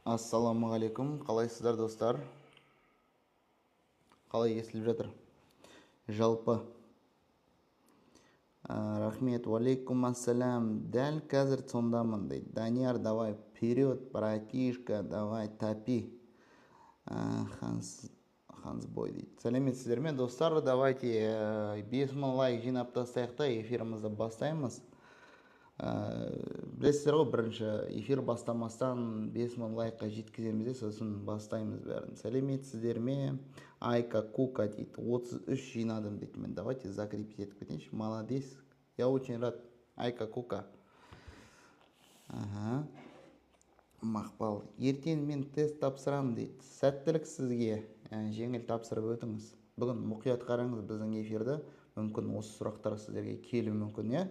Ассалаумағалейкум, қалайсыздар достар? Қалай естіліп жатыр? Жалпы. Рахмет, уалейкум ассалам. Дәл қазір сондамын дейді. Данияр, давай, вперед, братишка, давай, топи. Хансбой дейді. Сәлеметсіздер ме, достар? Давайте 5000 лайк жинап тастайық та эфирімізді бастаймыз. Білесіздер ғой, бірінші эфир бастамастан 5000 лайкқа жеткіземіз де, сосын бастаймыз бәрін. Сәлеметсіздер ме? Айка Кука дейді. 33 жинадым дейді. Мен давайте закрепить етіп кетейінші. Молодец. Я очень рад. Айка Кука. Мақпал. Ертең мен тест тапсырам дейді. Сәттілік сізге. Жеңіл тапсырып өтіңіз. Бүгін мұқият қараңыз біздің эфирді. Мүмкін осы сұрақтар сіздерге келуі мүмкін, е?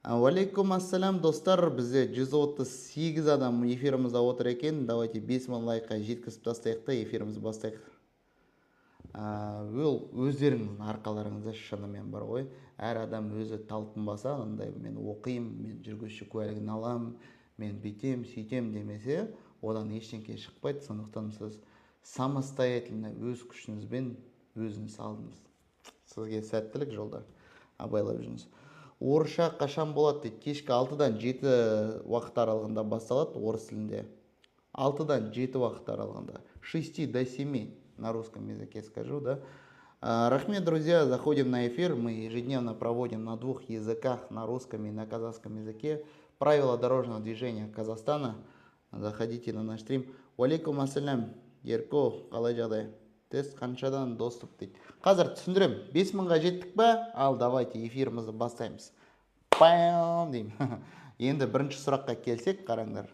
Уалейкум ассалам, достар. Бізде 138 адам эфирімізде отыр екен. Давайте 5000 лайкқа жеткізіп тастайық та эфирімізді бастайық. Өздеріңіздің арқаларыңызда шынымен бар ғой. Әр адам өзі талпынбаса, андай мен оқимын, мен жүргізуші куәлігін алам, мен бүйтем, сөйтем демесе, одан ештеңке шықпайды. Сондықтан сіз самостоятельно өз күшіңізбен өзіңіз алдыңыз. Сізге сәттілік жолда. Абайлап жүріңіз. Орысша қашан болады дейді. Кешкі 6-дан 7 уақыт аралығында басталады орыс тілінде. 6-дан 7 уақыт аралығында. 6 до 7 на русском языке скажу, да. Рахмет, друзья, заходим на эфир. Мы ежедневно проводим на 2 языках, на русском и на казахском языке. Правила дорожного движения Казахстана. Заходите на наш стрим. Уалейкум ассалям, Ерко, қалай жағдай? Тест қаншадан доступ дейді. Қазір түсіндірем. 5000-ға жеттік па? Ал давайте эфирімізді бастаймыз. Пам деймін. Енді бірінші сұраққа келсек, қараңдар.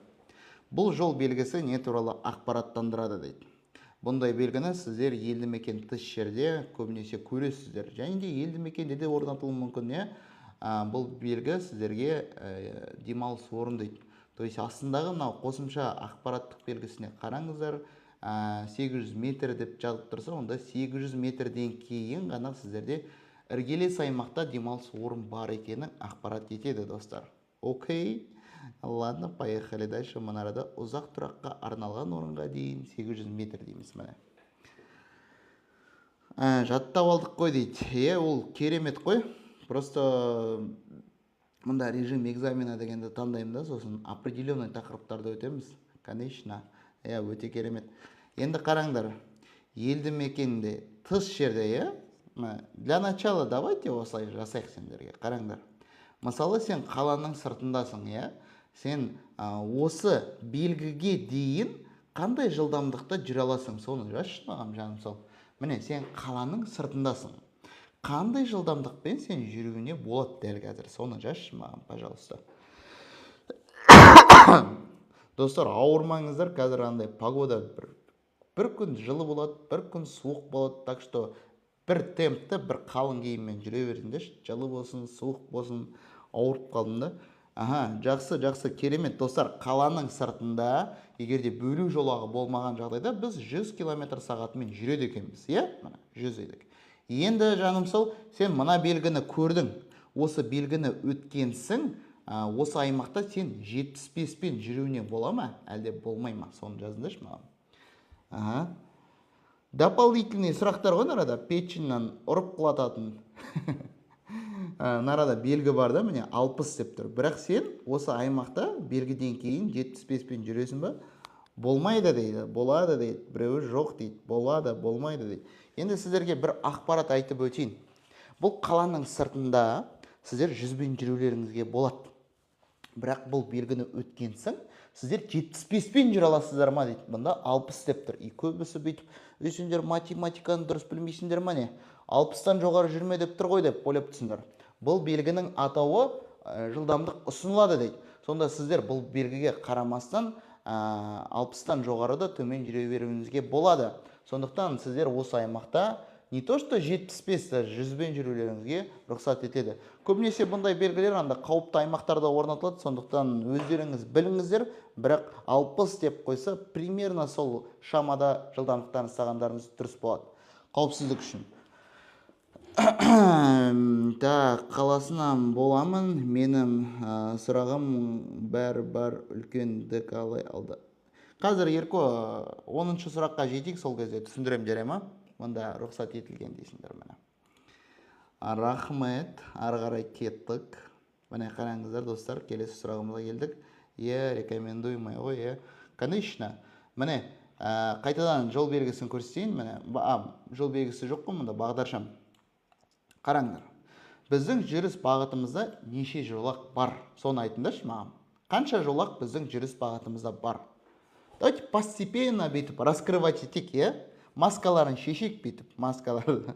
Бұл жол белгісі не туралы ақпараттандырады дейді. Бұндай белгіні сіздер елді мекен тыс жерде көбінесе көресіздер. Және де елді мекенде де орнатылуы мүмкін, не? Бұл белгі сіздерге демалыс орын дейді. То есть астындағы мынау қосымша ақпараттық белгісіне қараңыздар. 800 метр деп жазып тұрса, онда 800 метрден кейін ғана сіздерде іргелес аймақта демалыс орын бар екенін ақпарат етеді, достар. Окей. Ладно, поехали дальше. Мұнарада ұзақ тұраққа арналған орынға дейін 800 метр дейміз міне. Жаттап алдық қой дейді. Ол керемет қой. Просто мұнда режим экзамена дегенді таңдаймын да, сосын определенный тақырыптарды өтеміз. Конечно. Өте керемет. Енді қараңдар, елді мекенде тыс жерде, для начала давайте осылай жасайық сендерге. Қараңдар. Мысалы, сен қаланың сыртындасың, сен осы белгіге дейін қандай жылдамдықта жүре аласың, соны жазшы маған, жаным сол. Міне, сен қаланың сыртындасың. Қандай жылдамдықпен сен жүруіне болады дәл қазір, соны жазшы маған, пожалуйста. Достар, ауырмаңыздар, қазір андай погода бір күн жылы болады, бір күн суық болады, так что бір темпті, бір қалың киіммен жүре беріңдерші. Жылы болсын, суық болсын, ауырып қалдым да. Жақсы, керемет. Достар, қаланың сыртында, егерде бөлу жолағы болмаған жағдайда, біз 100 км сағатымен жүреді екенбіз, 100 едік. Енді жаным сол, сен мына белгіні көрдің, осы белгіні өткенсің, осы аймақта сен 75-пен жүруіне бола ма, әлде болмай ма? Соны жазыңдаршы маған. Дополнительный сұрақтар ғой нарада, печеньнан ұрып құлататын. Нарада белгі бар да, міне 60 деп тұр. Бірақ сен осы аймақта белгіден кейін 75-пен жүресің ба? Болмайды дейді, болады дейді, біреуі жоқ дейді, болады, болмайды дейді. Енді сіздерге бір ақпарат айтып өтейін. Бұл қаланың сыртында сіздер 100-бен жүрулеріңізге болады. Бірақ бұл белгіні өткенсің, сіздер 75-пен жүре аласыздар ма дейді. Бұнда 60 деп тұр. Көбісі бүйтіп, сендер математиканы дұрыс білмейсіңдер ма не? 60-тан жоғары жүрме деп тұр ғой деп ойлап түсіңдер. Бұл белгінің атауы жылдамдық ұсынылады дейді. Сонда сіздер бұл белгіге қарамастан 60-тан жоғары да төмен жүре беруіңізге болады. Сондықтан сіздер осы аймақта не то что 75-ті 100-бен жүрулеріңізге рұқсат етеді. Көбінесе бұндай белгілер қауіпті аймақтарда орнатылады, сондықтан өздеріңіз біліңіздер, бірақ 60 деп қойса, примерно сол шамада жылдамдықтан сағандарыңыз дұрыс болады. Қауіпсіздік үшін. Қаласынан боламын, менің сұрағым бар үлкендік алай алды. Қазір Ерко 10-шы сұраққа жетейік, сол кезде түсіндірем, жарай ма? Мұнда рұқсат етілген дейсіңдер міне. Рахмет, ары қарай кеттік. Міне қараңыздар достар, келесі сұрағымызға келдік. Рекомендуемый ғой, конечно. Міне қайтадан жол белгісін көрсетейін. Міне жол белгісі жоқ қой, мұнда бағдаршам. Қараңдар. Біздің жүріс бағытымызда неше жолақ бар? Соны айтыңдаршы маған. Қанша жолақ біздің жүріс бағытымызда бар? Давайте постепенно бүйтіп раскрывать етейік, маскаларын шешейік бүйтіп, маскаларды.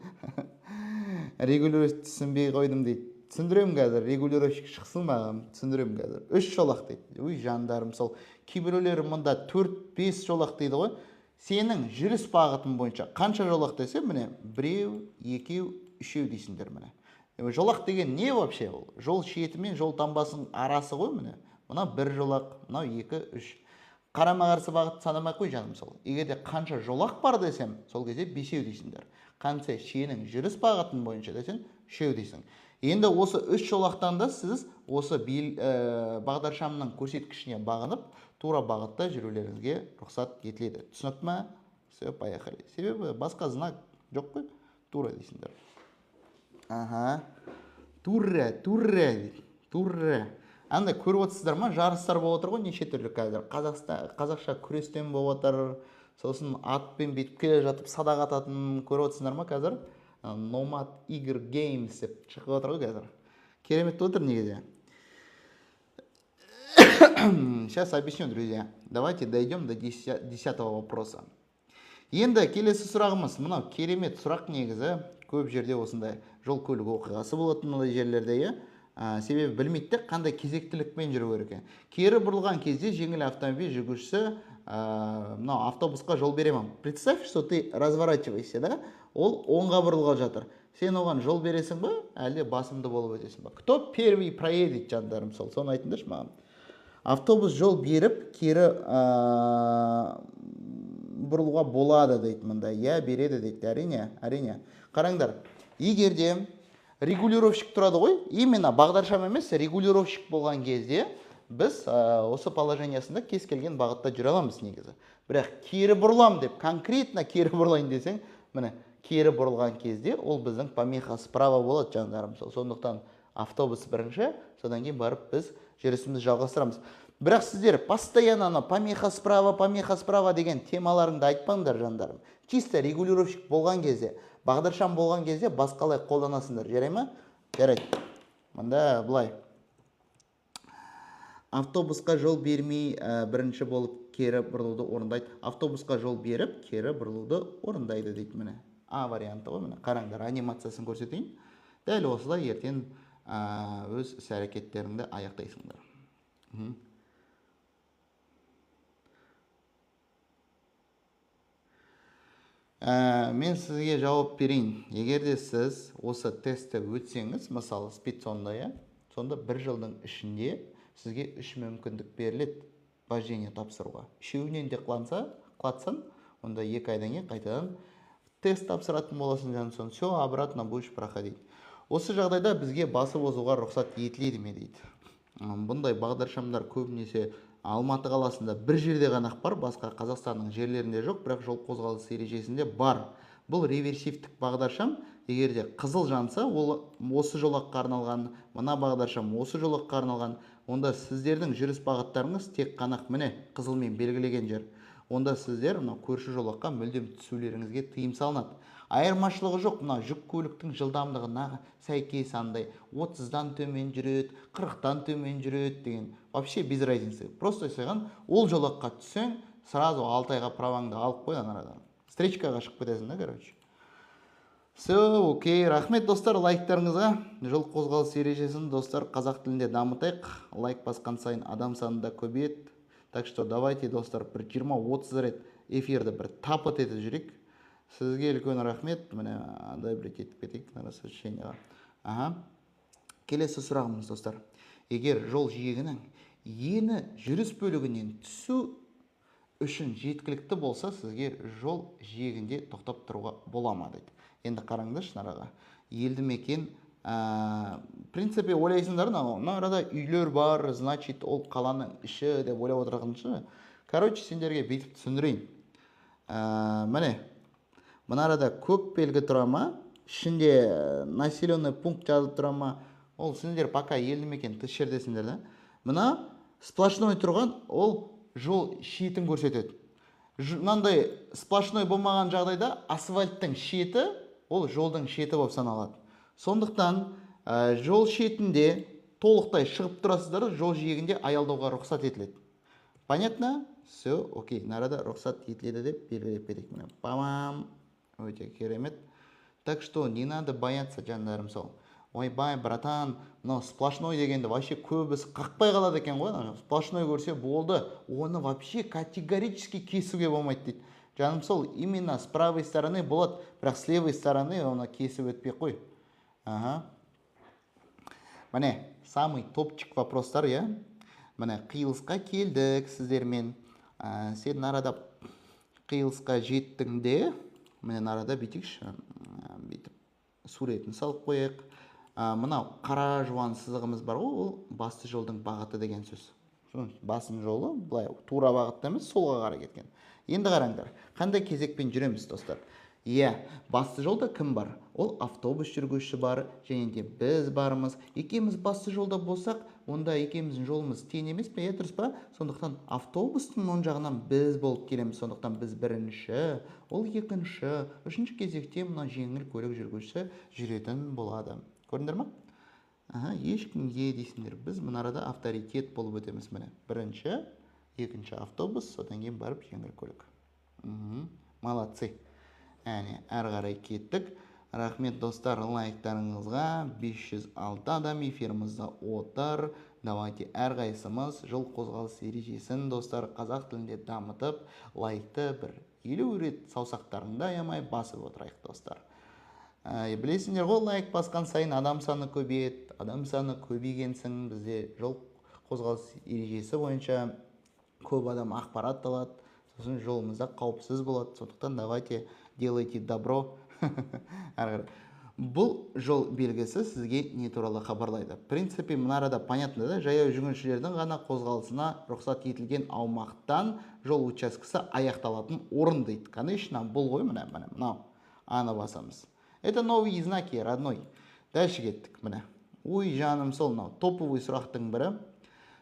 Регулировщик түсінбей қойдым дейді. Түсіндірем қазір, регулировщик шықсын маған, түсіндірем қазір. 3 жолақ дейді. Ой, жандарым, сол кейбіреулері мұнда 4-5 жолақ дейді ғой. Сенің жүріс бағытың бойынша қанша жолақ десе, міне 1, 2, 3 дейсіңдер міне. Жолақ деген не вообще ол? Жол шеті мен жол таңбасының арасы ғой міне. Мына 1 жолақ, мына 2, 3. Қарама-қарсы бағыт санамай қой жаным сол. Егерде қанша жолақ бар десем, сол кезде 5 дейсіңдер. Қанша шенің жүріс бағытын бойынша десең, 3 дейсің. Енді осы 3 жолақтан да сіз осы бағдаршамның көрсеткішіне бағынып, тура бағытта жүрулеріңізге рұқсат етіледі. Түсінікті ме? Все, поехали. Себебі басқа знак жоқ қой, тура дейсіңдер. Тура. Андай көріп отырсыздар ма? Жарыстар болып отыр ғой, неше түрлі қазір. Қазақша күрестен болып отыр. Сосын атпен бетіп келе жатып садақ ататын көріп отырсыздар ма қазір? Nomad Игр Games деп шығып отыр ғой қазір. Керемет отыр негізі. Сейчас объясню, друзья. Давайте дойдем до 10-го вопроса. Енді келесі сұрағымыз, мынау керемет сұрақ негізі. Көп жерде осындай жол көлік оқиғасы болатын жерлерде, себебі білмейді қандай кезектілікпен жүру керек. Кері бұрылған кезде жеңіл автомобиль жүргізушісі мынау автобусқа жол беремін. Представь, что ты разворачивайся, да? Ол оңға бұрылған жатыр. Сен оған жол бересің ба, әлде басымды болып өтесің ба? Кто первый проедет, жандарым сол? Соны айтыңдаршы маған. Автобус жол беріп, кері бұрылуға болады дейді мында. Береді дейді. Әрине. Қараңдар, егерде регулировщик тұрады ғой, именно бағдаршам емес, регулировщик болған кезде біз осы положениясында кез келген бағытта жүре аламыз негізі. Бірақ кері бұрылам деп, конкретно кері бұрылайын десең, міне кері бұрылған кезде ол біздің помеха справа болады, жандарым. Сондықтан автобус бірінші, содан кейін барып біз жүрісімізді жалғастырамыз. Бірақ сіздер постоянно помеха справа деген темаларыңды айтпаңдар, жандарым. Чисто регулировщик болған кезде, бағдаршам болған кезде басқалай қолданасыңдар, жарай ма? Жарайды. Мында былай. Автобусқа жол бермей бірінші болып кері бұрылуды орындайды. Автобусқа жол беріп, кері бұрылуды орындайды дейді міне. Варианты ғой міне. Қараңдар, анимациясын көрсетейін. Дәл осылай ертең өз іс-әрекеттеріңді аяқтайсыңдар. Мен сізге жауап берейін. Егерде сіз осы тестті өтсеңіз, мысалы спецонда, сонда 1 жылдың ішінде сізге 3 мүмкіндік беріледі вождение тапсыруға. Үшеуінен де қылатсан, онда 2 айдан кейін қайтадан тест тапсыратын боласың, жансын. Все, обратно будешь проходить. Осы жағдайда бізге басып озуға рұқсат етіледі ме дейді. Бұндай бағдаршамдар көбінесе Алматы қаласында бір жерде ғана бар, басқа Қазақстанның жерлерінде жоқ, бірақ жол қозғалысы ережесінде бар. Бұл реверсивтік бағдаршам, егерде қызыл жанса, ол осы жолаққа арналған, мына бағдаршам осы жолаққа арналған, онда сіздердің жүріс бағыттарыңыз тек қана міне қызылмен белгілеген жер. Онда сіздер көрші жолаққа мүлдем түсулеріңізге тыйым салынады. Айырмашылығы жоқ, мына жүк көліктің жылдамдығына сәйкес андай 30-дан төмен жүреді, 40-дан төмен жүреді деген. Вообще без разницы. Просто саған ол жолаққа түссең, сразу 6 айға праваңды алып қойдан арадан. Встречкаға шығып кетесің да, короче. Все, окей. Рахмет достар лайктарыңызға. Жол қозғалыс ережесін достар қазақ тілінде дамытайық. Лайк басқан сайын адам саны да көбейеді. Так что давайте достар бір 20-30 рет эфирді бір тапыт етіп жүрейік. Сізге үлкен рахмет. Міне андай бір кетіп кетейік насыщениеға. Келесі сұрағымыз достар. Егер жол жиегінің ені жүріс бөлігінен түсу үшін жеткілікті болса, сізге жол жиегінде тоқтап тұруға бола ма дейді. Енді қараңдаршы нараға. Елді мекен, принципе, ойлайсыңдар, мына арада үйлер бар, значит, ол қаланың іші деп ойлап отырғаншы. Короче, сендерге бүйтіп түсіндірейін. Міне, мына арада көк белгі тұра ма, ішінде населенный пункт жазып тұра ма, ол сендер пока елді мекен тыс жердесіңдер да. Мына сплошной тұрған, ол жол шетін көрсетеді. Мынандай сплошной болмаған жағдайда асфальттың шеті, ол жолдың шеті болып саналады. Сондықтан жол шетінде толықтай шығып тұрасыздар, жол жиегінде аялдауға рұқсат етіледі. Понятно? Все, окей. Нарада рұқсат етіледі деп белгілеп кетейік. Міне, памам. Өте керемет. Так что не надо бояться, жандарым сол. Ойбай, братан, мынау сплошной дегенді вообще көбісі қақпай қалады екен ғой. Сплошной көрсе болды, оны вообще категорически кесуге болмайды дейді. Жаным сол, именно с правой стороны болады, бірақ с левой стороны оны кесіп өтпей қой. Ага. Міне, самый топчик вопростар, я. Міне, қиылысқа келдік сіздермен. Сен нарада қиылысқа жеттің де, міне нарада бүйтікші, бүйтіп суретін салып қояйық. Мынау қара жуан сызығымыз бар ғой, ол басты жолдың бағыты деген сөз. Басым жолы былай тура бағытта емес, солға қарай кеткен. Енді қараңдар, қандай кезекпен жүреміз, достар? Иә, басты жолда кім бар? Ол автобус жүргізуші бар, және де біз бармыз. Екеуміз басты жолда болсақ, онда екеуміздің жолымыз тең емес пе, дұрыс па? Сондықтан автобустың оң жағынан біз болып келеміз. Сондықтан біз бірінші, ол екінші, үшінші кезекте мына жеңіл көлік жүргізуші жүретін болады. Көрдіңдер ма? Ешкім дейсіңдер. Біз мына арада авторитет болып өтеміз. Міне, бірінші, екінші автобус, содан кейін барып жеңіл көлік. Молодцы. Әне, әрі қарай кеттік. Рахмет, достар, лайктарыңызға. 506 адам эфирімізді отыр. Давайте әрқайсымыз жол қозғалыс ережесін, достар, қазақ тілінде дамытып, лайкты бір 50 рет саусақтарында аямай басып отырайық, достар. Білесіңдер ғой, лайк басқан сайын адам саны көбейеді. Адам саны көбейгенсің, бізде жол қозғалыс ережесі бойынша көп адам ақпарат алады. Сосын жолымызда қауіпсіз болады. Сондықтан давайте делайте добро. Бұл жол белгісі сізге не туралы хабарлайды. В принципе, мына арада понятно да, жаяу жүргіншілердің ғана қозғалысына рұқсат етілген аумақтан жол учаскесі аяқталатын орын дейді. Конечно, бұл ғой, мынау. Аны басамыз. Это новые знаки, родной. Дальше кеттік, міне. Ой, жаным сол, топовый сұрақтың бірі.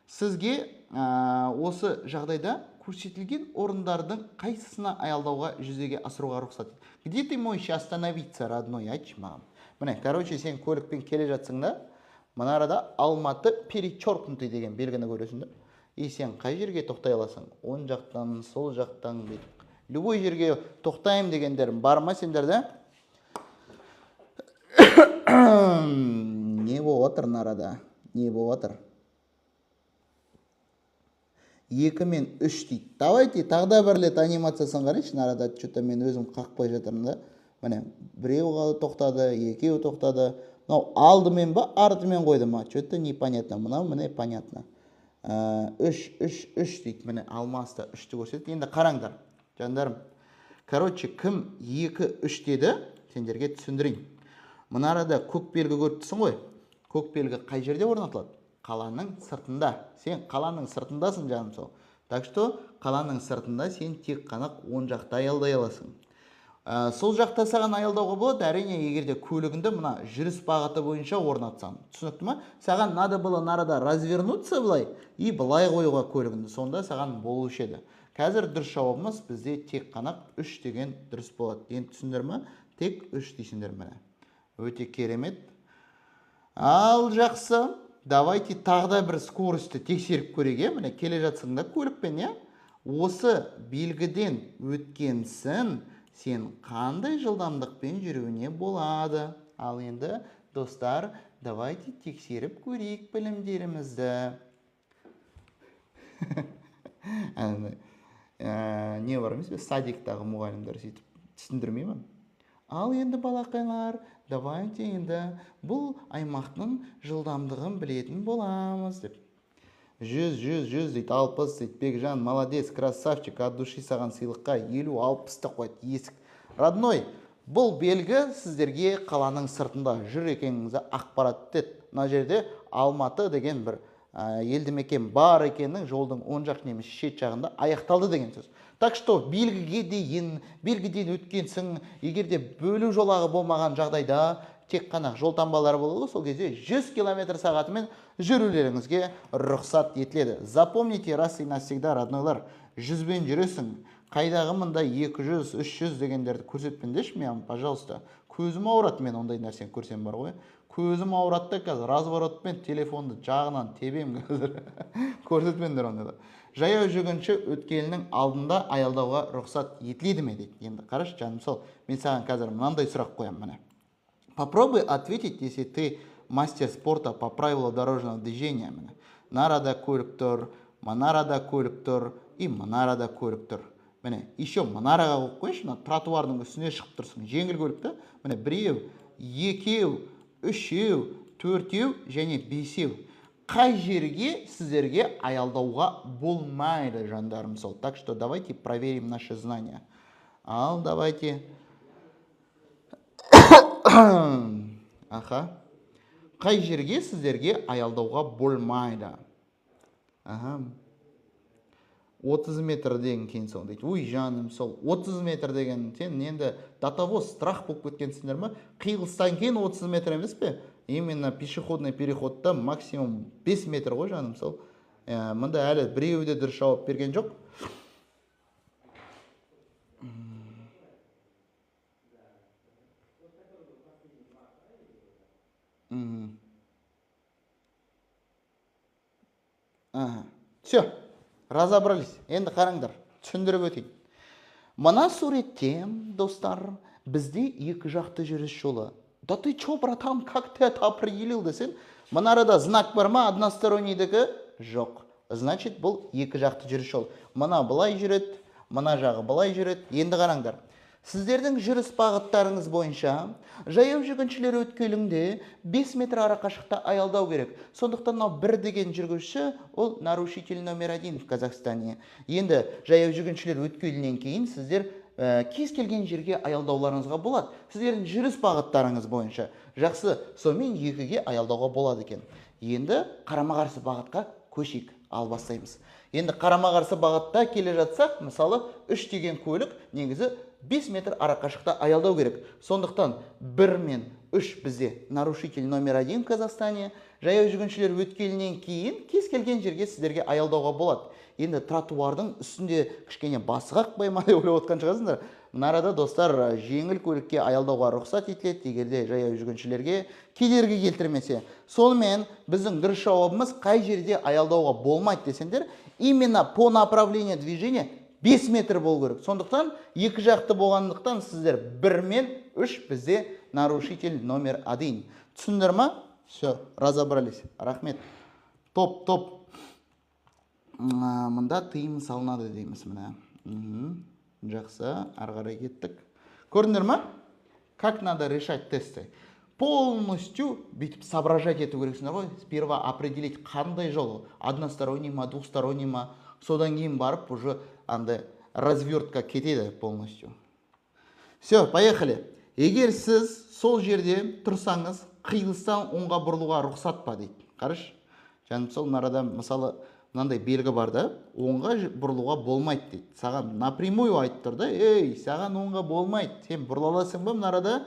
Сізге осы жағдайда көрсетілген орындардың қайсысына аялдауға жүзеге асыруға рұқсат? Где ты можешь остановиться, родной, айтшы маған? Міне, короче, сен көлікпен келе жатсың да, мына арада Алматы перечеркнутый деген белгіні көресің да. И сен қай жерге тоқтай аласың? Оң жақтан, сол жақтан, любой жерге тоқтайым дегендерім бар ма сендер да? Не болып отыр нарада? Не болып отыр? 2 мен 3 дейді. Давайте тағда бір рет анимациясын қарайыншы, нарада что-то мен өзім қақпай жатырмын да. Міне, біреу тоқтады, екеу тоқтады. Мынау алдымен ба, артымен қойды ма? Что-то непонятно. Мынау міне понятно. 3 дейді. Міне алмасты 3-ті көрсетті. Енді қараңдар, жандарым. Короче, кім 2-3 деді, сендерге түсіндірейін. Мына арада көк белгі көріптісің ғой. Көк белгі қай жерде орнатылады? Қаланың сыртында. Сен қаланың сыртындасың, жаным сол. Так что қаланың сыртында сен тек қана оң жақта аялдай аласың. Сол жақта саған аялдауға болады, әрине, егерде көлігіңді мына жүріс бағыты бойынша орнатсаң. Түсінікті ма? Саған надо было нарада развернуться былай и былай қоюға көлігіңді. Сонда саған болушы еді. Қазір дұрыс жауабымыз бізде тек қана 3 деген дұрыс болады. Енді түсіндір ме? Тек 3 дейсіңдер міне. Өте керемет. Ал жақсы. Давайте тағда бір скорості тексеріп көрейік. Міне келе жатсың да көлікпен, я? Осы белгіден өткенсін, сен қандай жылдамдықпен жүруіне болады? Ал енді, достар, давайте тексеріп көрейік білімдерімізді. Не бар емес пе? Садиктағы мұғалімдер сөйтіп түсіндірмеймін. Ал енді балақайлар, давайте енді бұл аймақтың жылдамдығын білетін боламыз деп. 100 дейді, 60 дейді. Бекжан, молодец, красавчик, от души саған сыйлыққа 50-60-ты қойды есік. Родной, бұл белгі сіздерге қаланың сыртында жүр екеніңізді ақпарат ет. Мына жерде Алматы деген бір елді мекен бар екенін жолдың оң жақ немесе шет жағында аяқталды деген сөз. Так что белгіден өткенсің, егер де бөлу жолағы болмаған жағдайда тек қана жол таңбалары болады, сол кезде 100 км сағатымен жүрулеріңізге рұқсат етіледі. Запомните раз и навсегда, роднойлар, 100-бен жүресің, қайдағы мында 200, 300 дегендерді көрсетпеңдерші маған, пожалуйста. Көзім ауырады, мен ондай нәрсені көрсем бар ғой. Көзім ауырады да қазір разворотпен телефонды жағынан тебем қазір. Көрсетпеңдер онда. Жаяу жүргінші өткелінің алдында аялдауға рұқсат етіледі ме дейді. Енді қарашы жаным, сол мен саған қазір мынандай сұрақ қоямын міне. Попробуй ответить, если ты мастер спорта по правилам дорожного движения. Нарада көлік тұр, манарада көлік тұр и манарада көлік тұр. Міне, еще манараға қойып қойшы, тротуардың үстіне шығып тұрсың. Жеңіл көлік та, міне, біреу, екеу, үшеу, төртеу және бесеу. Қай жерге сіздерге аялдауға болмайды, жандарым сол. Так что давайте проверим наши знания. Ал, давайте. Аха. Қай жерге сіздерге аялдауға болмайды? Аха. 30 метр деген кейін сол дейді. Ой, жаным, сол 30 метр деген сен енді датавоз страх болып кеткенсіңдер ма? Қиылыстан кейін 30 метр емес пе? Именно пешеходный переходта максимум 5 метр ғой, жаным, сол. Мында әлі біреуі де дұрыс жауап берген жоқ. Все. Разобрались. Енді қараңдар, түсіндіріп өтейін. Мына суретте, достар, бізде екі жақты жүріс жолы. Да ты чё, братан, как ты это определил десең, мына арада знак бар ма, одностороннийдікі? Жоқ. Значит, бұл екі жақты жүріс жол. Мына былай жүреді, мына жағы былай жүреді. Енді қараңдар. Сіздердің жүріс бағыттарыңыз бойынша жаяу жүргіншілер өткелінде 5 метр арақашықта аялдау керек. Сондықтан бір деген жүргізуші, ол нарушитель номер 1 в Казахстане. Енді жаяу жүргіншілер өткелінен кейін сіздер кез келген жерге аялдауларыңызға болады. Сіздердің жүріс бағыттарыңыз бойынша жақсы, сонымен екіге аялдауға болады екен. Енді қарама-қарсы бағытқа көшейік, ал бастаймыз. Енді қарама-қарсы бағытта келе жатсақ, мысалы 3 деген көлік негізі 5 метр арақашықта аялдау керек. Сондықтан 1 мен 3 бізде нарушитель номер 1 в Казахстане. Жаяу жүргіншілер өткелінен кейін кез келген жерге сіздерге аялдауға болады. Енді тротуардың үстінде кішкене басығақ қойма деп ойлап отқан шығарсыңдар. Мына арада, достар, жеңіл көлікке аялдауға рұқсат етіледі, егерде жаяу жүргіншілерге кедергі келтірмесе. Сонымен біздің дұрыс жауабымыз қай жерде аялдауға болмайды десеңдер, именно по направлению движения 5 метр болу керек. Сондықтан екі жақты болғандықтан сіздер 1 мен 3 бізде нарушитель номер 1. Түсіндір ма? Все, разобрались. Рахмет. Топ. Мында тыйым салынады дейміз мына. Жақсы, арғарай кеттік. Көрдіңдер ма? Как надо решать тесты? Полностью бүйтіп соображать ету керексіңдер ғой. Сперва определить қандай жол, односторонний ма, двухсторонний ма. Содан кейін барып уже андай развертка кетеді полностью. Все, поехали. Егер сіз сол жерде тұрсаңыз, қиылыстан оңға бұрылуға рұқсат па дейді. Қараш, жаным, сол нарада мысалы мынандай белгі бар да, оңға бұрылуға болмайды дейді. Саған напрямую айтып тұр да, ей, саған оңға болмайды, сен бұрыла аласың ба мына арада?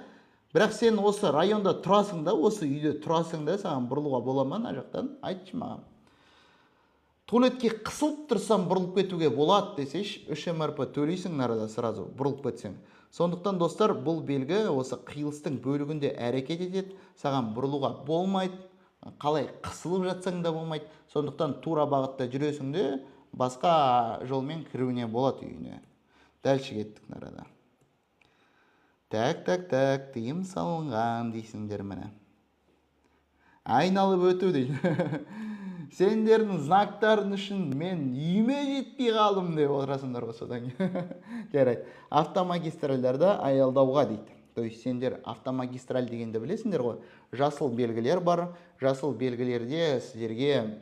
Бірақ сен осы районда тұрасың да, осы үйде тұрасың да, саған бұрылуға бола ма мына жақтан? Айтшы маған. Туалетке қысылып тұрсам бұрылып кетуге болады десеш, 3 МРП төлейсің нарада сразу бұрылып кетсең. Сондықтан, достар, бұл белгі осы қиылыстың бөлігінде әрекет етеді, саған бұрылуға болмайды, қалай қысылып жатсаң да болмайды. Сондықтан тура бағытта жүресің де, басқа жолмен кіруіне болады үйіне. Дәлші кеттік нарада. Так, тыйым салынған дейсіңдер міне. Айналып өту дейді. Сендердің знактарын үшін мен үйіме жетпей қалдым деп отырасыңдар ғой содан. Жарайды. Автомагистральдарда аялдауға дейді. То есть сендер автомагистраль дегенді білесіңдер ғой. Жасыл белгілер бар. Жасыл белгілерде сіздерге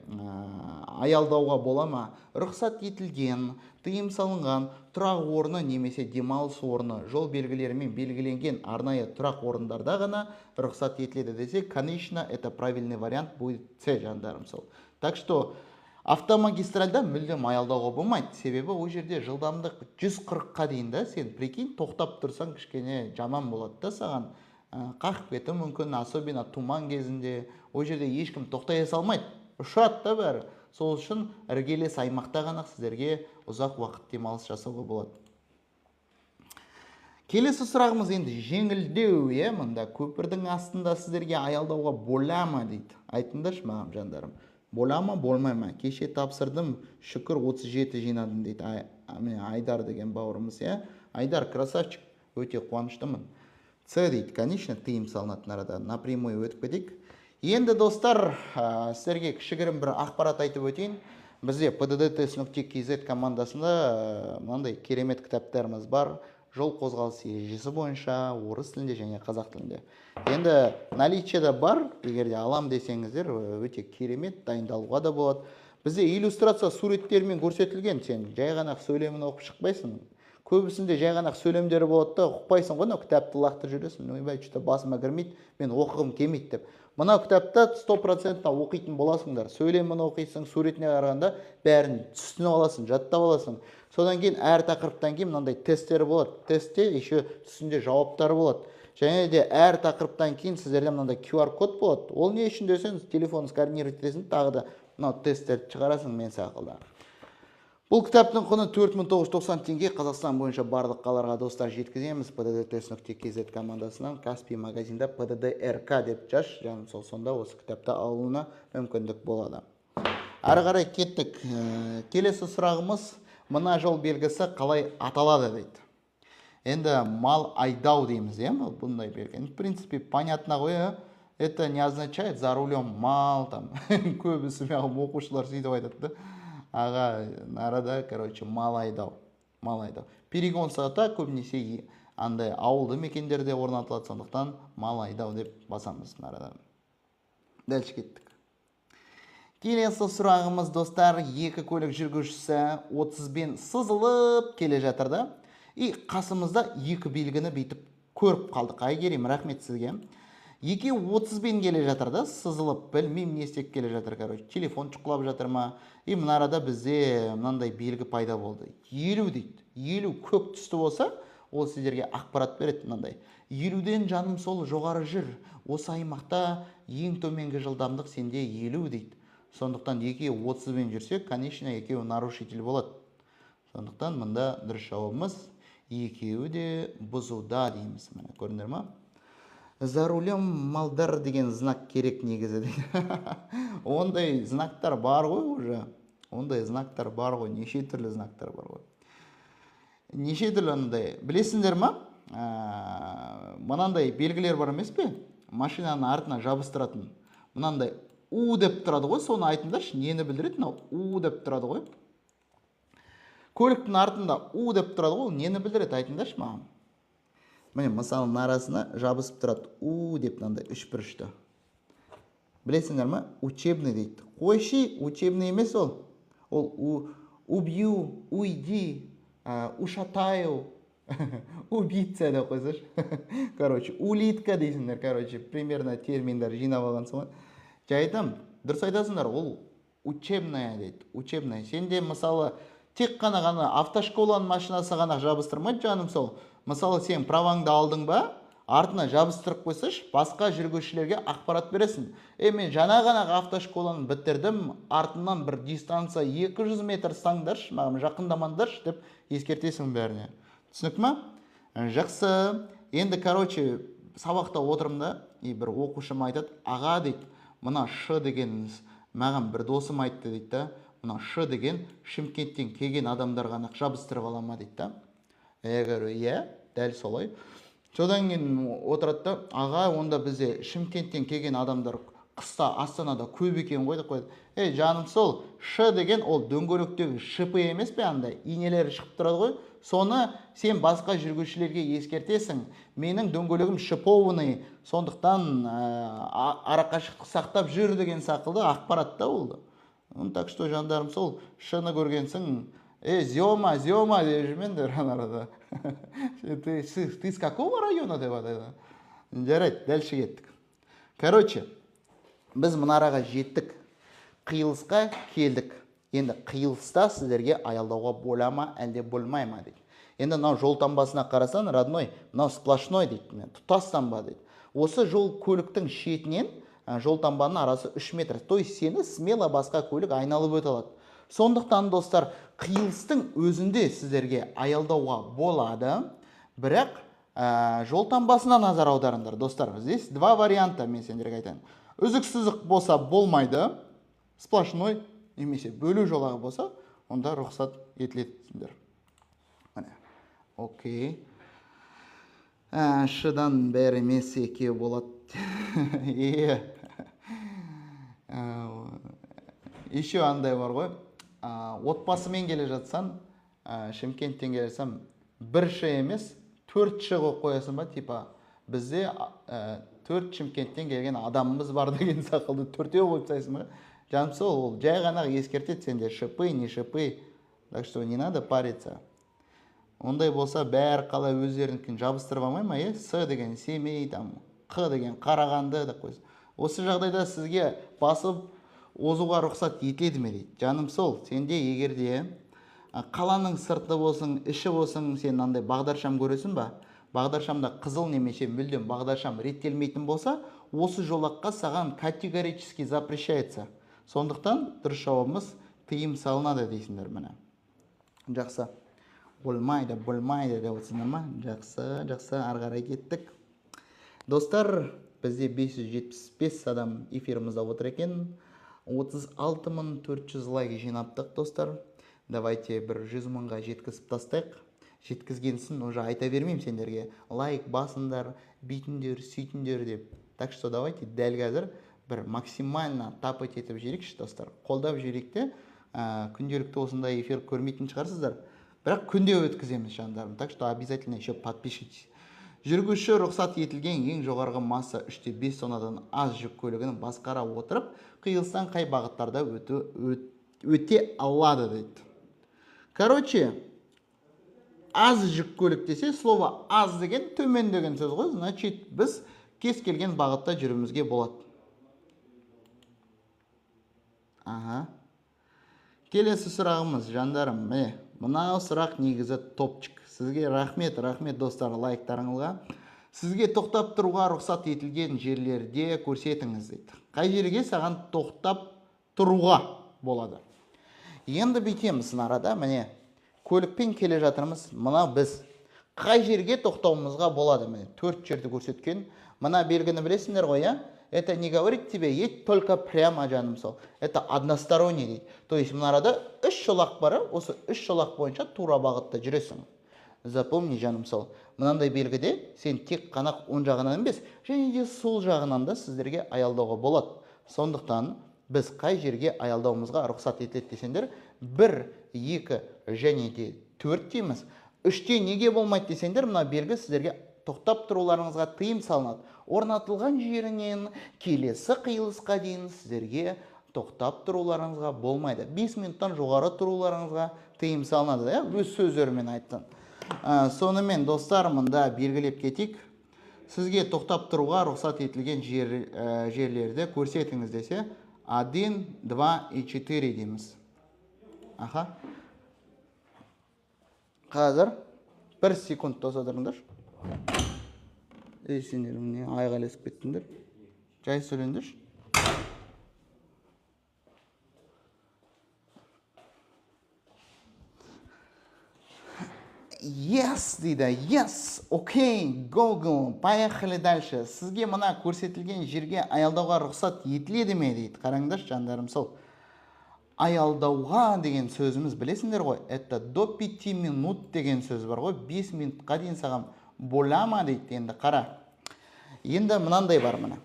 аялдауға бола ма? Рұқсат етілген, тыйым салынған тұрақ орны немесе демалыс орны жол белгілерімен белгіленген арнайы тұрақ орындарда ғана рұқсат етіледі десе, конечно, это правильный вариант будет С, жандарым сол. Так что автомагистральда мүлдем аялдауға болмайды. Себебі ол жерде жылдамдық 140-қа дейін да, сен прикинь, тоқтап тұрсаң кішкене жаман болады да саған. Қақып кетуі мүмкін, особенно туман кезінде. Ол жерде ешкім тоқтай салмайды. Ұшады да бәрі. Сол үшін іргелес аймақта ғана сіздерге ұзақ уақыт демалыс жасауға болады. Келесі сұрағымыз енді жеңілдеу, мында көпірдің астында сіздерге аялдауға бола ма дейді. Айтыңдаршы маған жандарым. Бола ма, болмай ма? Кеше тапсырдым, шүкір 37 жинадым дейді. Айдар деген бауырымыз, Айдар, красавчик, өте қуаныштымын. С дейді, конечно, тыйым салынатын арада. Напрямую өтіп кетейік. Енді достар, сіздерге кішігірім бір ақпарат айтып өтейін. Бізде pddts.kz командасында мынандай керемет кітаптарымыз бар. Жол қозғалысы ережесі бойынша орыс тілінде және қазақ тілінде. Енді наличиеда бар, егерде алам десеңіздер, өте керемет, дайындалуға да болады. Бізде иллюстрация суреттермен көрсетілген, сен жай ғана сөйлемін оқып шықпайсың. Көбісінде жай ғана сөйлемдері болады да, ұқпайсың ғой, кітапты лақтырып жүресің. Ойбай, что басыма кірмейді, мен оқығым келмейді деп. Мына кітапта 100% оқитын боласыңдар. Сөйлемін оқисың, суретіне қарағанда бәрін түсініп аласың, жаттап аласың. Содан кейін әр тақырыптан кейін мынандай тесттер болады. Тестте еще түсінде жауаптар болады. Және де әр тақырыптан кейін сіздерде мынандай QR код болады. Ол не үшін десеңіз, телефон сканировать етесің, тағы да мынау тесттерді шығарасың мен сақылда. Бұл кітаптың құны 4990 теңге. Қазақстан бойынша барлық қаларға достар жеткіземіз. pddts.kz командасынан Каспий магазинда PDDRK деп жаш, жаным сол, сонда осы кітапта алуына мүмкіндік болады. Ары қарай кеттік. Келесі сұрағымыз, мына жол белгісі қалай аталады дейді. Енді мал айдау дейміз, бұндай белгі. В принципе, понятно ғой, это не означает за рулем мал, там, көбісі оқушылар сөйтіп айтады. Аға, арада, мал айдау. Перегон сағата көбінесе андай ауылды мекендерде орнатылады, сондықтан мал айдау деп басамыз арада. Дәлші кеттік. Келесі сұрағымыз, достар, екі көлік жүргізушісі 30-бен сызылып келе жатыр да. И қасымызда екі белгіні бейтіп көріп қалдық. Айгерім, рахмет сізге. Екі 30-бен келе жатыр да, сызылып, білмейм не істеп келе жатыр, телефон шұқылап жатыр ма. И мына арада бізде мынандай белгі пайда болды. 50 дейді. 50 көк түсті болса, ол сіздерге ақпарат береді мынандай. 50-ден жаным сол жоғары жүр. Осы аймақта ең төменгі жылдамдық сенде 50 дейді. Сондықтан екеуі 30-бен жүрсе, конечно, екеуі нарушитель болады. Сондықтан мында дұрыс жауабымыз екеуі де бұзуда дейміз. Міне көрдіңдер ма? За рулем малдар деген знак керек негізі дейді. Ондай знактар бар ғой уже. Ондай знактар бар ғой, неше түрлі знактар бар ғой. Неше түрлі ондай. Білесіңдер ма? Мынандай белгілер бар емес пе? Машинаның артына жабыстыратын. Мынандай У деп тұрады ғой, соны айтыңдаршы, нені білдіреді? У деп тұрады ғой. Көліктің артында У деп тұрады ғой, нені білдіреді? Айтыңдаршы маған. Міне, мысалының арасына жабысып тұрады. У деп мынандай үш бұрышты. Білесіңдер ма? Учебный дейді. Қойши, учебный емес ол. Ол убью, уйди, ушатаю, убийца деп қойсашы. Улитка дейсіңдер, примерно терминдер жинап алғансың ғой. Жайдам, дұрыс айтасыңдар, ол учебная дейді. Учебная. Сенде мысалы тек қана автошколаның машинасы ғана жабыстырмайды, жаным сол. Мысалы сен праваңды алдың ба, артына жабыстырып қойсаш, басқа жүргізушілерге ақпарат бересің. Мен жаңа ғана автошколаны бітірдім, артынан бір дистанция 200 метр саңдаршы, маған жақындамаңдаршы деп ескертесің бәріне. Түсінік ма? Жақсы. Енді, сабақта отырымда, бір оқушым айтады, аға дейді, мына Ш дегеніңіз, маған бір досым айтты дейді, мына Ш деген Шымкенттен келген адамдар ғана жабыстырып ала ма дейді. Дәл солай. Содан кейін отырады, аға, онда бізде Шымкенттен келген адамдар қыста Астанада көп екен ғой деп қойды. Жаным сол, Ш деген ол дөңгелектегі шипы емес пе, андай инелері шығып тұрады ғой. Соны сен басқа жүргізушілерге ескертесің. Менің дөңгелегім шиповный, сондықтан арақашықтық сақтап жүр деген сақылды ақпаратта болды. Так что жандарым сол шыны көргенсің, зема деп жүрмеңдер ана арада. Ты с какого района деп атайды. Жарайды, дальше кеттік. Короче, біз мұнараға жеттік, қиылысқа келдік. Енді қиылыста сіздерге аялдауға бола ма, әлде болмай ма дейді. Енді мынау жол таңбасына қарасан, родной, мынау сплошной дейді, тұтас таңба дейді. Осы жол көліктің шетінен жол таңбаның арасы 3 метр. То есть сені смело басқа көлік айналып өте алады. Сондықтан достар, қиылыстың өзінде сіздерге аялдауға болады, бірақ жол таңбасына назар аударыңдар достар. Здесь два варианта мен сендерге айтайын. Үзік сызық болса болмайды, сплошной немесе бөлу жолағы болса, онда рұқсат етілетіндер. Окей. Шыдан бәрі емес екеу болады. Еще андай бар ғой. Отбасымен келе жатсан, Шымкенттен келе жатсам, бір шы емес, 4 шы қоясың ба, типа бізде 4 Шымкенттен келген адамымыз бар деген сақылды 4-еу қойып тастайсың ба? Жаным сол, ол жай ғана ескертеді сенде, шипы, не шипы. Так что не надо париться. Ондай болса бәрі қалай өздерінікін жабыстырып алмай ма, С деген Семей, Қ деген Қарағанды да қойсын. Осы жағдайда сізге басып озуға рұқсат етіледі ме дейді. Жаным сол, сенде егерде қаланың сырты болсын, іші болсын, сен андай бағдаршам көресің ба? Бағдаршамда қызыл немесе мүлдем бағдаршам реттелмейтін болса, осы жолаққа саған категорически запрещается. Сондықтан дұрыс жауабымыз тыйым салынады дейсіңдер міне. Жақсы. Болмайды деп отырсыңдар ма? Жақсы, ары қарай кеттік. Достар, бізде 575 адам эфирімізде отыр екен. 36.400 лайк жинаптық, достар. Давайте бір 100 мыңға жеткізіп тастайық. Жеткізгенсін уже айта бермеймін сендерге. Лайк басыңдар, бүйтіңдер, сөйтіңдер деп. Так что давайте дәл қазір бір максимально тапать етіп жүрейікші, достар. Қолдап жүрейікте, күнделікті осындай эфир көрмейтін шығарсыздар. Бірақ күнде өткіземіз жандарым. Так что обязательно еще подпишитесь. Жүргізуші рұқсат етілген ең жоғарғы масса 3/5 тоннадан аз жүк көлігінің басқара отырып, қиылыстан қай бағыттарда өте алады дейді. Короче, аз жүк көлік десе, слово аз деген төмен деген сөз ғой. Значит, біз кез келген бағытта жүруімізге болады. Келесі сұрағымыз, жандарым, мынау сұрақ негізі топчик. Сізге рахмет достар лайктарыңызға. Сізге тоқтап тұруға рұқсат етілген жерлерде көрсетіңіз дейді. Қай жерге саған тоқтап тұруға болады? Енді бүйтеміз арада, міне, көлікпен келе жатырмыз. Мына біз қай жерге тоқтауымызға болады? Міне, 4 жерді көрсеткен. Мына белгіні білесіңдер ғой, я? Это не говорит тебе, едь только прямо, жаным сол. Это односторонний дейді. То есть мына арада 3 жолақ бары, осы 3 жолақ бойынша тура бағытта жүресің. Запомни, жаным сол. Мынандай белгіде сен тек қана оң жағынан емес, және де сол жағынан да сіздерге аялдауға болады. Сондықтан біз қай жерге аялдауымызға рұқсат етіледі десеңдер, 1, 2 және де 4 дейміз. 3-те неге болмайды десеңдер, мына белгі сіздерге тоқтап тұруларыңызға тыйым салынады. Орнатылған жерінен келесі қиылысқа дейін сіздерге тоқтап тұруларыңызға болмайды. 5 минуттан жоғары тұруларыңызға тыйым салынады. Өз сөздерімен айттым. Сонымен достар, мында белгілеп кетейік. Сізге тоқтап тұруға рұқсат етілген жерлерді көрсетіңіз десе, 1, 2 и 4 дейміз. Қазір 1 секунд тосадырыңдар. Сендер міне айғайласып кеттіңдер. Жай сөйлеңдер. Yes дейді, yes, окей, Google, поехали дальше. Сізге мына көрсетілген жерге аялдауға рұқсат етіледі ме дейді. Қараңдар, жандарым сол. Аялдауға деген сөзіміз білесіңдер ғой. Это до 5 минут деген сөз бар ғой. 5 минутқа дейін саған бола ма дейді. Енді қара. Енді мынандай бар мына.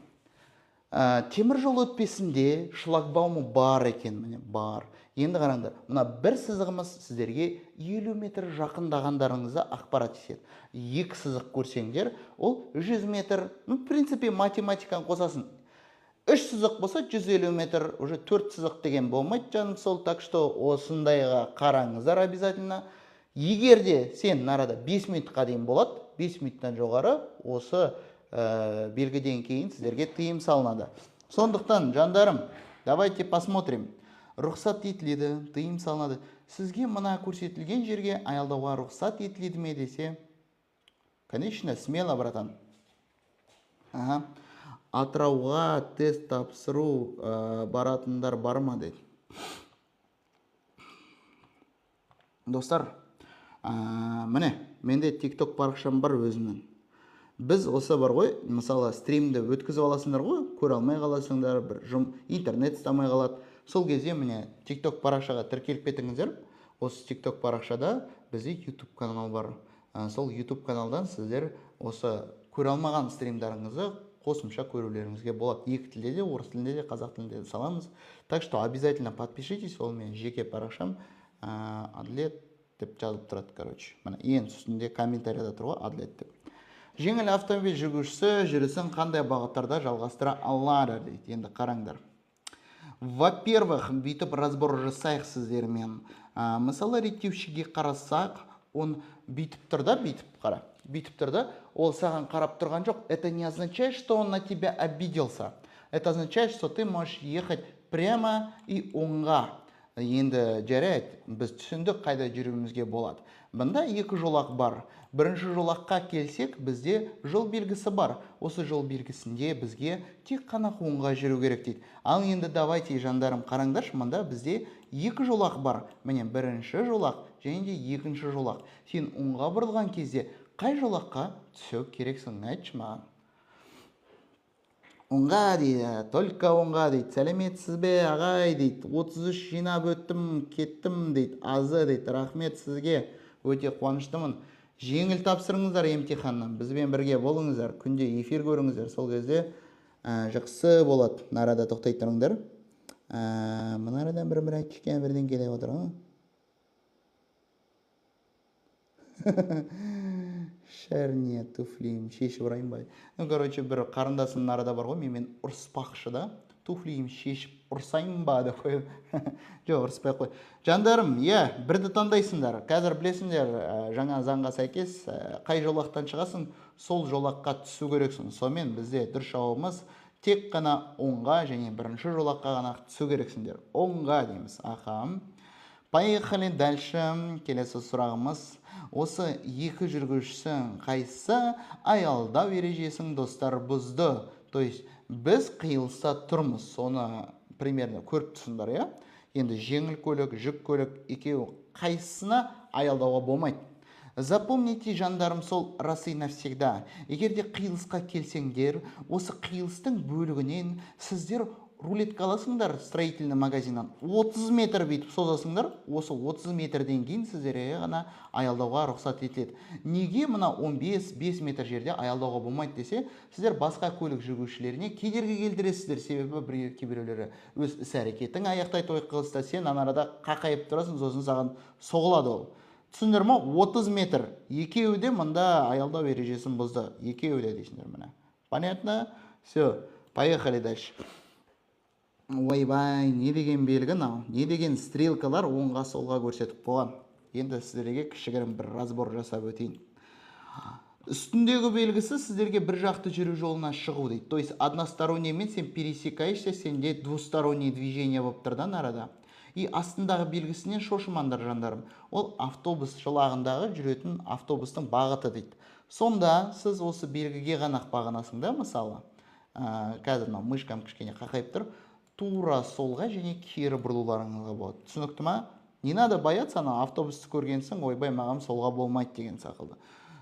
Темір жол өтпесінде шлагбаумы бар екен, міне, бар. Енді қараңдар, мына бір сызығымыз сіздерге 50 метр жақындағандарыңызда ақпарат етеді. 2 сызық көрсеңдер, ол 100 метр, в принципе, математиканы қосасын. 3 сызық болса 150 метр, уже 4 сызық деген болмайды жаным сол. Так что осындайға қараңыздар обязательно. Егер де сен арада 5 минутқа дейін болады, 5 минуттан жоғары осы белгіден кейін сіздерге тыйым салынады. Сондықтан жандарым, давайте посмотрим. Рұқсат етіледі, тыйым салынады. Сізге мына көрсетілген жерге аялдауға рұқсат етіледі ме десе, конечно, смело, братан. Атырауға тест тапсыру баратындар бар ма дейді. Достар, міне, менде TikTok парақшам бар өзімнің. Біз осы бар ғой, мысалы стримді өткізіп аласыңдар ғой, көре алмай қаласыңдар, бір интернет істемей қалады. Сол кезде міне TikTok парақшаға тіркеліп кетіңіздер. Осы TikTok парақшада бізде YouTube канал бар. Сол YouTube каналдан сіздер осы көре алмаған стримдарыңызды қосымша көрулеріңізге болады. Екі тілде де, орыс тілінде де, қазақ тілінде де саламыз. Так что обязательно подпишитесь, ол мен жеке парақшам Адлет деп жазып тұрады, короче. Міне ең үстінде комментарияда тұр ғой, Адлет деп. Жеңіл автомобиль жүргізушісі жүрісін қандай бағыттарда жалғастыра алады дейді. Енді қараңдар. Во-первых, бүйтіп разбор жасайық сіздермен. Мысалы реттеушіге қарасақ, он бүйтіп тұр да, бүйтіп тұр да, ол саған қарап тұрған жоқ. Это не означает, что он на тебя обиделся. Это означает, что ты можешь ехать прямо и оңға. Енді жарайды, біз түсіндік қайда жүруімізге болады. Бұнда екі жолақ бар. Бірінші жолаққа келсек, бізде жол белгісі бар. Осы жол белгісінде бізге тек қана оңға жүру керек дейді. Ал енді давайте жандарым қараңдаршы, мұнда бізде екі жолақ бар. Міне бірінші жолақ және де екінші жолақ. Сен оңға бұрылған кезде қай жолаққа түсу керексің, айтшы маған. Оңға дейді, только оңға дейді. Сәлеметсіз бе ағай дейді. 33 жинап өттім, кеттім дейді. Азы дейді. Рахмет сізге. Өте қуаныштымын. Жеңіл тапсырыңыздар емтиханнан. Бізбен бірге болыңыздар. Күнде эфир көріңіздер. Сол кезде жақсы болады. Нарада тоқтай тұрыңдар. Мұнарадан бір кішкене бірден келе отыр. Шәрне туфлиім шешіп ұрайын бай. Короче, бір қарындасым нарада бар ғой, мен ұрыспақшы да. Туфлиім шешіп ұрсайын ба деп қойып. Жоқ, ұрыспай қой. Жандарым, бірді таңдайсыңдар. Қазір білесіңдер, жаңа заңға сәйкес, қай жолақтан шығасың, сол жолаққа түсу керексің. Сонымен бізде дұрыс жауабымыз тек қана оңға және бірінші жолаққа ғана түсу керексіңдер. Оңға дейміз. Поехали дальше. Келесі сұрағымыз. Осы екі жүргізушісі қайсы аялдау ережесін достар бұзды. То есть біз қиылыста тұрмыз. Соны примерно көріп тұрсыңдар, Енді жеңіл көлік, жүк көлік екеуі қайсысына аялдауға болмайды. Запомните, жандарым, сол раз и навсегда. Егер де қиылысқа келсеңдер, осы қиылыстың бөлігінен сіздер рулетка аласыңдар строительный магазиннан. 30 метр бүйтіп созасыңдар, осы 30 метрден кейін сіздерге ғана аялдауға рұқсат етіледі. Неге мына 15 метр жерде аялдауға болмайды десе, сіздер басқа көлік жүргізушілеріне кедергі келтіресіздер. Себебі кейбіреулері өз іс-әрекетін аяқтай қылыста, сен анарада қақайып тұрасың, сосын саған соғылады ол. Түсіндір ма? 30 метр. Екеуі де мұнда аялдау ережесін бұзды. Екеуі де дейсіңдер міне. Понятно? Все, поехали дальше. Ойбай, не деген белгі мынау, не деген стрелкалар оңға солға көрсетіп қойған. Енді сіздерге кішігірім бір разбор жасап өтейін. Үстіндегі белгісі сіздерге бір жақты жүру жолына шығу дейді. То есть односторонний мен сен пересекаешься, сенде двусторонний движение болып тұрдан арада. И астындағы белгісінен шошымандар жандарым. Ол автобус жолағындағы жүретін автобустың бағыты дейді. Сонда сіз осы белгіге ғана бағынасың да, мысалы. Қазір мышкам кішкене қақайып тұр. Тура солға және кері бұрылуларыңызға болады. Түсінікті ма? Не надо бояться, автобусты көргенсің, ойбай, маған солға болмайды деген сақылды.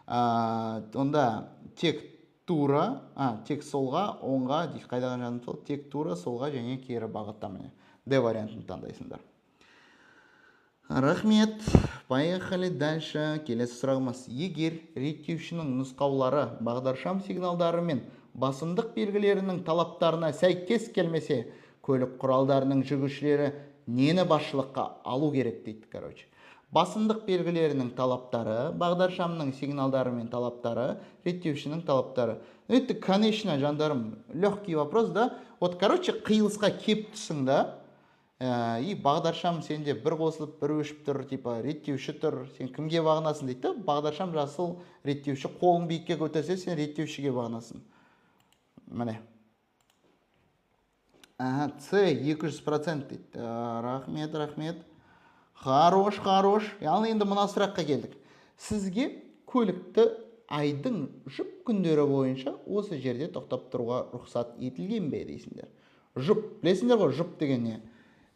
Онда тек тура, тек солға, оңға, қайдаған жаным сол, тек тура солға және кері бағытта міне. Д вариантын таңдайсыңдар. Рахмет. Поехали дальше. Келесі сұрағымыз. Егер реттеушінің нұсқаулары, бағдаршам сигналдары мен басымдық белгілерінің талаптарына сәйкес келмесе, көлік құралдарының жүргізушілері нені басшылыққа алу керек дейді, короче. басымдық белгілерінің талаптары, бағдаршамның сигналдары мен талаптары, реттеушінің талаптары. Это, конечно, жандарым, легкий вопрос, да? Вот, короче, қиылысқа кеп түсің, да? И бағдаршам сенде бір қосылып, бір өшіп тұр, типа, реттеуші тұр. Сен кімге бағынасың дейді, да? Бағдаршам жасыл, реттеуші. Қолың биікке көтерсе, сен реттеушіге бағынасың. Міне. С 200% дейді. Рахмет. Хорош. Яғни енді мына сұраққа келдік. Сізге көлікті айдың жұп күндері бойынша осы жерде тоқтап тұруға рұқсат етілген бе дейсіңдер. Жұп, білесіңдер ғой, жұп деген не?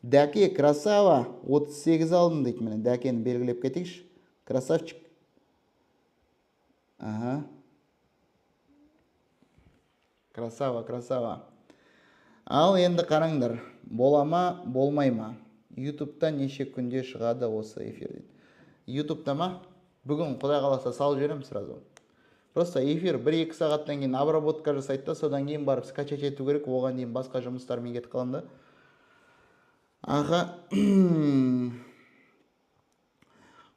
Дәке, красава, 38 алдым дейді. Міне, дәкені белгілеп кетейікші. Красавчик. Красава. Ал енді қараңдар, бола ма, болмай ма? Ютубта неше күнде шығады осы эфир дейді. Ютубта ма? Бүгін Құдай қаласа салып жіберем сразу. Просто эфир 1-2 сағаттан кейін обработка жасайды да, содан кейін барып скачать ету керек, оған дейін басқа жұмыстармен кетіп қаламын да.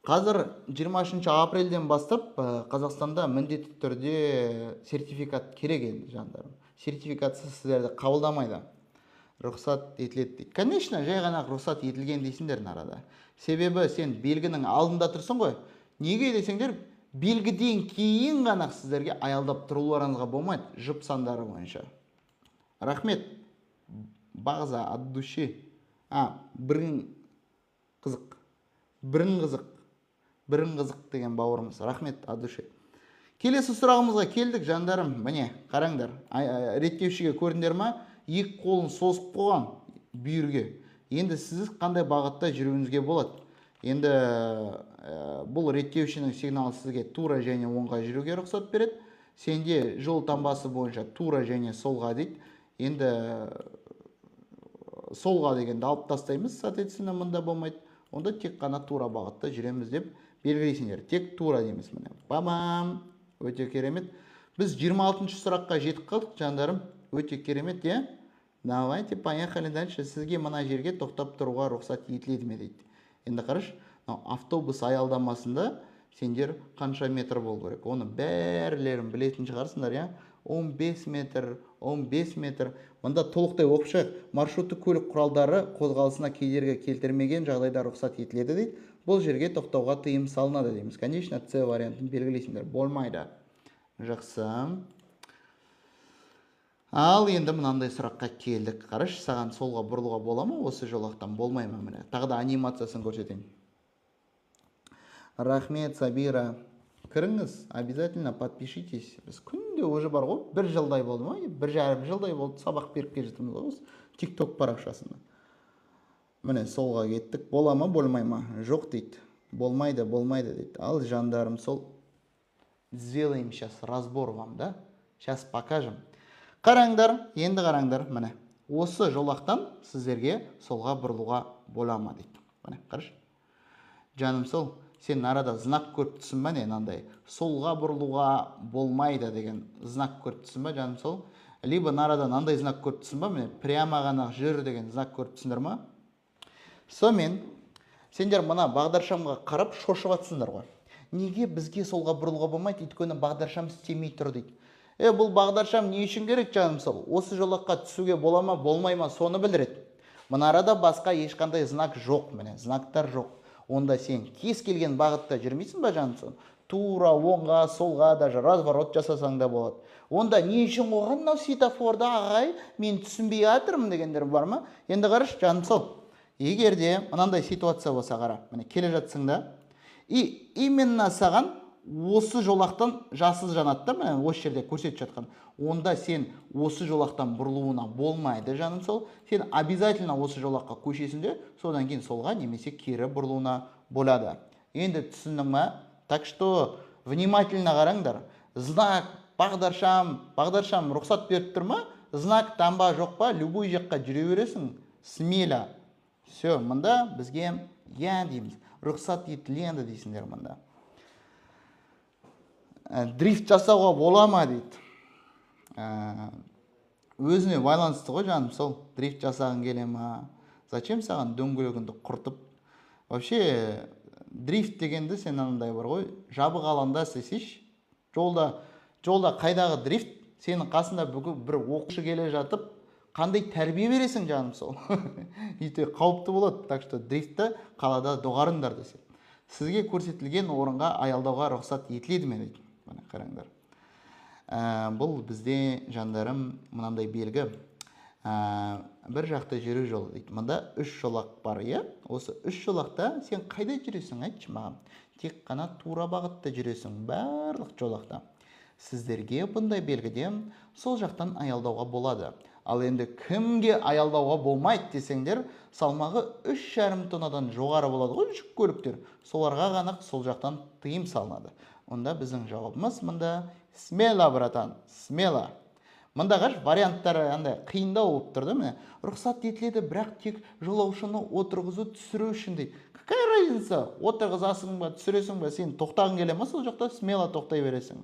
Қазір 23 апрельден бастап Қазақстанда міндетті түрде сертификат керек енді жандарым. Сертификатсыз сіздерді қабылдамайды. Рұқсат етіледі дейді. Конечно, жай ғана рұқсат етілген дейсіңдер нарада. Себебі сен белгінің алдында тұрсың ғой. Неге десеңдер, белгіден кейін ғана сіздерге аялдап тұруларыңызға болмайды, жұп сандары бойынша. Рахмет. Бағза от души. Бірін қызық деген бауырымыз. Рахмет от души. Келесі сұрағымызға келдік жандарым. Міне, қараңдар. Реттеушіге көрдіңдер ма? Екі қолын созып қойған бүйірге. Енді сіз қандай бағытта жүруіңізге болады? Енді бұл реттеушінің сигналы сізге тура және оңға жүруге рұқсат береді. Сенде жол таңбасы бойынша тура және солға дейді. Енді солға дегенді алып тастаймыз, соответственно, мында болмайды. Онда тек қана тура бағытта жүреміз деп белгілейсіңдер. Тек тура дейміз міне. Бамам! Өте керемет. Біз 26-шы сұраққа жетіп қалдық, жандарым. Өте керемет, е? Давайте, поехали дальше. Сізге мына жерге тоқтап тұруға рұқсат етіледі ме дейді. Енді қараш, автобус аялдамасында сендер қанша метр болу керек? Оны бәрлерін білетін шығарсыңдар, я? 15 метр. Мында толықтай оқып шығайық. Маршрутты көлік құралдары қозғалысына кедергі келтірмеген жағдайда рұқсат етіледі дейді. Бұл жерге тоқтауға тыйым салынады дейміз. Конечно, С вариантын белгілейсіңдер. Болмайды. Жақсы. Ал енді мынандай сұраққа келдік. Қараш, саған солға бұрылуға бола ма? Осы жолақтан болмай ма? Міне. Тағы да анимациясын көрсетейін. Рахмет, Сабира. Кіріңіз, обязательно подпишитесь. Біз күнде уже бар ғой, 1 жылдай болды ма? 1,5 жылдай болды, сабақ беріп келе жатырмыз ғой, TikTok парақшасында. Міне, солға кеттік. Бола ма, болмай ма? Жоқ дейді. Болмайды дейді. Ал жандарым, сол сделаем сейчас разбор вам, да? Сейчас покажем. Қараңдар, енді қараңдар, міне. Осы жолақтан сіздерге солға бұрылуға бола ма дейді. Міне, қараш. Жаным сол, сен арада знак көріп түсін ба не, нандай солға бұрылуға болмайды деген знак көріп түсін ба, жаным сол? Либо нарада нандай знак көріп түсін ба, міне, прямо ғана жүр деген знак көріп түсіндер ма? Сонымен, сендер мына бағдаршамға қарап шошып атсыңдар ғой. Неге бізге солға бұрылуға болмайды? Өйткені бағдаршам істемей тұр дейді. Бұл бағдаршам не үшін керек, жаным сол? Осы жолаққа түсуге бола ма, болмай ма, соны білдіреді. Мына арада басқа ешқандай знак жоқ, міне, знактар жоқ. Онда сен кез келген бағытта жүрмейсің ба, жаным сол? Тура, оңға, солға, даже разворот жасасаң да болады. Онда не үшін қойған мынау светофорда, ағай, мен түсінбей жатырмын дегендер бар ма? Енді қараш, жаным сол. Егер де мынандай ситуация болса, қара, міне келе жатсың да, и именно саған осы жолақтан жасыл жанатты, міне осы жерде көрсетіп жатқан. Онда сен осы жолақтан бұрылуына болмайды, жаным сол. Сен обязательно осы жолаққа көшесінде, содан кейін солға немесе кері бұрылуына болады. Енді түсіндің ме? Так что внимательно қараңдар. Знак, бағдаршам рұқсат беріп тұр ма? Знак таңба жоқ па? Любой жаққа жүре бересің. Смело. Все, мында бізге я дейміз. Рұқсат етіледі дейсіңдер мында. Дрифт жасауға бола ма дейді. Өзіне байланысты ғой, жаным сол. Дрифт жасағың келе ма? Зачем саған дөңгелегіңді құртып? Вообще дрифт дегенді сен анандай бар ғой, жабық алаңда істесейші, жолда қайдағы дрифт, сенің қасында бүгін бір оқушы келе жатып, қандай тәрбие бересің жаным сол. Өте қауіпті болады. Так что дрифтті қалада доғарыңдар десе. Сізге көрсетілген орынға аялдауға рұқсат етіледі ме дейді. Міне қараңдар. Бұл бізде жандарым мынандай белгі. Бір жақта жүру жолы дейді. Мұнда 3 жолақ бар, иә? Осы 3 жолақта сен қайда жүресің, айтшы маған? Тек қана тура бағытта жүресің, барлық жолақта. Сіздерге бұндай белгіден сол жақтан аялдауға болады. Ал енді кімге аялдауға болмайды десеңдер, салмағы 3,5 тоннадан жоғары болады ғой жүк көліктер. Соларға ғана сол жақтан тыйым салынады. Онда біздің жауабымыз мұнда смело, братан, смело. Мұндағы варианттары қиындау болып тұрды. Міне, рұқсат етіледі, бірақ тек жолаушыны отырғызу түсіру үшін дейді. Какая разница? Отырғызасың ба, түсіресің ба, сен тоқтағың келе ме, сол жақта смело тоқтай бересің.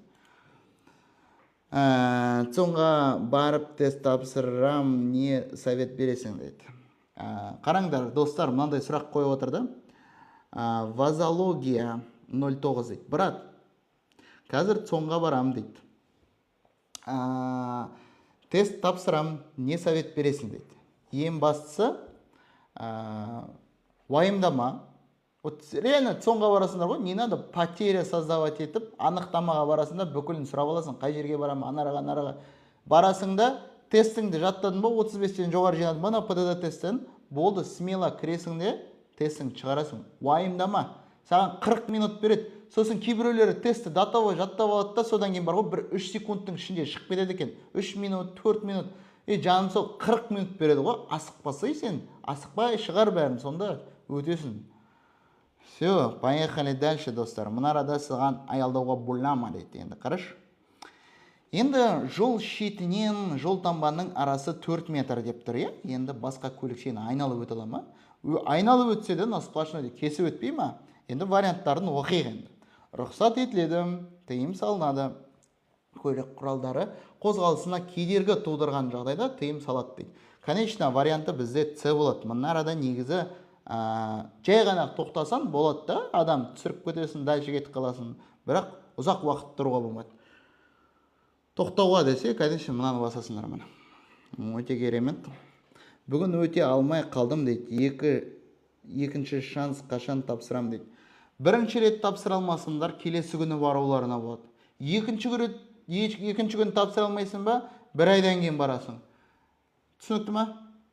Соңға барып тест тапсырам, не совет бересің дейді. Қараңдар, достар, мынандай сұрақ қойып отырды. Вазология 09 дейді. Брат, қазір соңға барам дейді. Тест тапсырам, не совет бересің дейді. Ең бастысы, уайымдама. Вот реально соңға барасыңдар ғой, не надо потеря создавать етіп, анықтамаға барасыңда бүкілін сұрап аласың, қай жерге барам, анараға. Барасыңда, тестіңді жаттадың ба, 35-тен жоғары жинадың ба, ПДД тесттен, болды, смело кіресіңде, тестің шығарасың. Уайымдама. Саған 40 минут береді. Сосын кейбіреулері тестті датаға жаттап алады да, содан кейін бар ғой, бір 3 секундтың ішінде шығып кетеді екен. 3 минут, 4 минут. Жаным сол 40 минут береді ғой, асықпасай сен, асықпай шығар бәрін, сонда өтесің. Все, поехали дальше, достар. Мына арада саған аялдауға болама дейді. Енді қараш. Енді жол шетінен жол тамбаның арасы 4 метр деп тұр, е? Енді басқа көлік сені айналып өте ала ма? Айналып өтсе де, сплошной кесіп өтпей ма? Енді варианттарын оқиық енді. Рұқсат етіледі, тыйым салынады. Көлік құралдары қозғалысына кедергі тудырған жағдайда тыйым салады дейді. Конечно, варианты бізде С болады. Мына арада негізі жай ғана тоқтасан болады да, адам түсіріп кетесің, дальше кетіп қаласың, бірақ ұзақ уақыт тұруға болмайды. Тоқтауға десе, конечно, мынаны басасыңдар мына. Өте керемет. Бүгін өте алмай қалдым дейді. Екінші шанс қашан тапсырам дейді. Бірінші рет тапсыра алмасыңдар, келесі күні баруларына болады. Екінші күні тапсыра алмайсың ба, бір айдан кейін барасың. Түсінікті ма?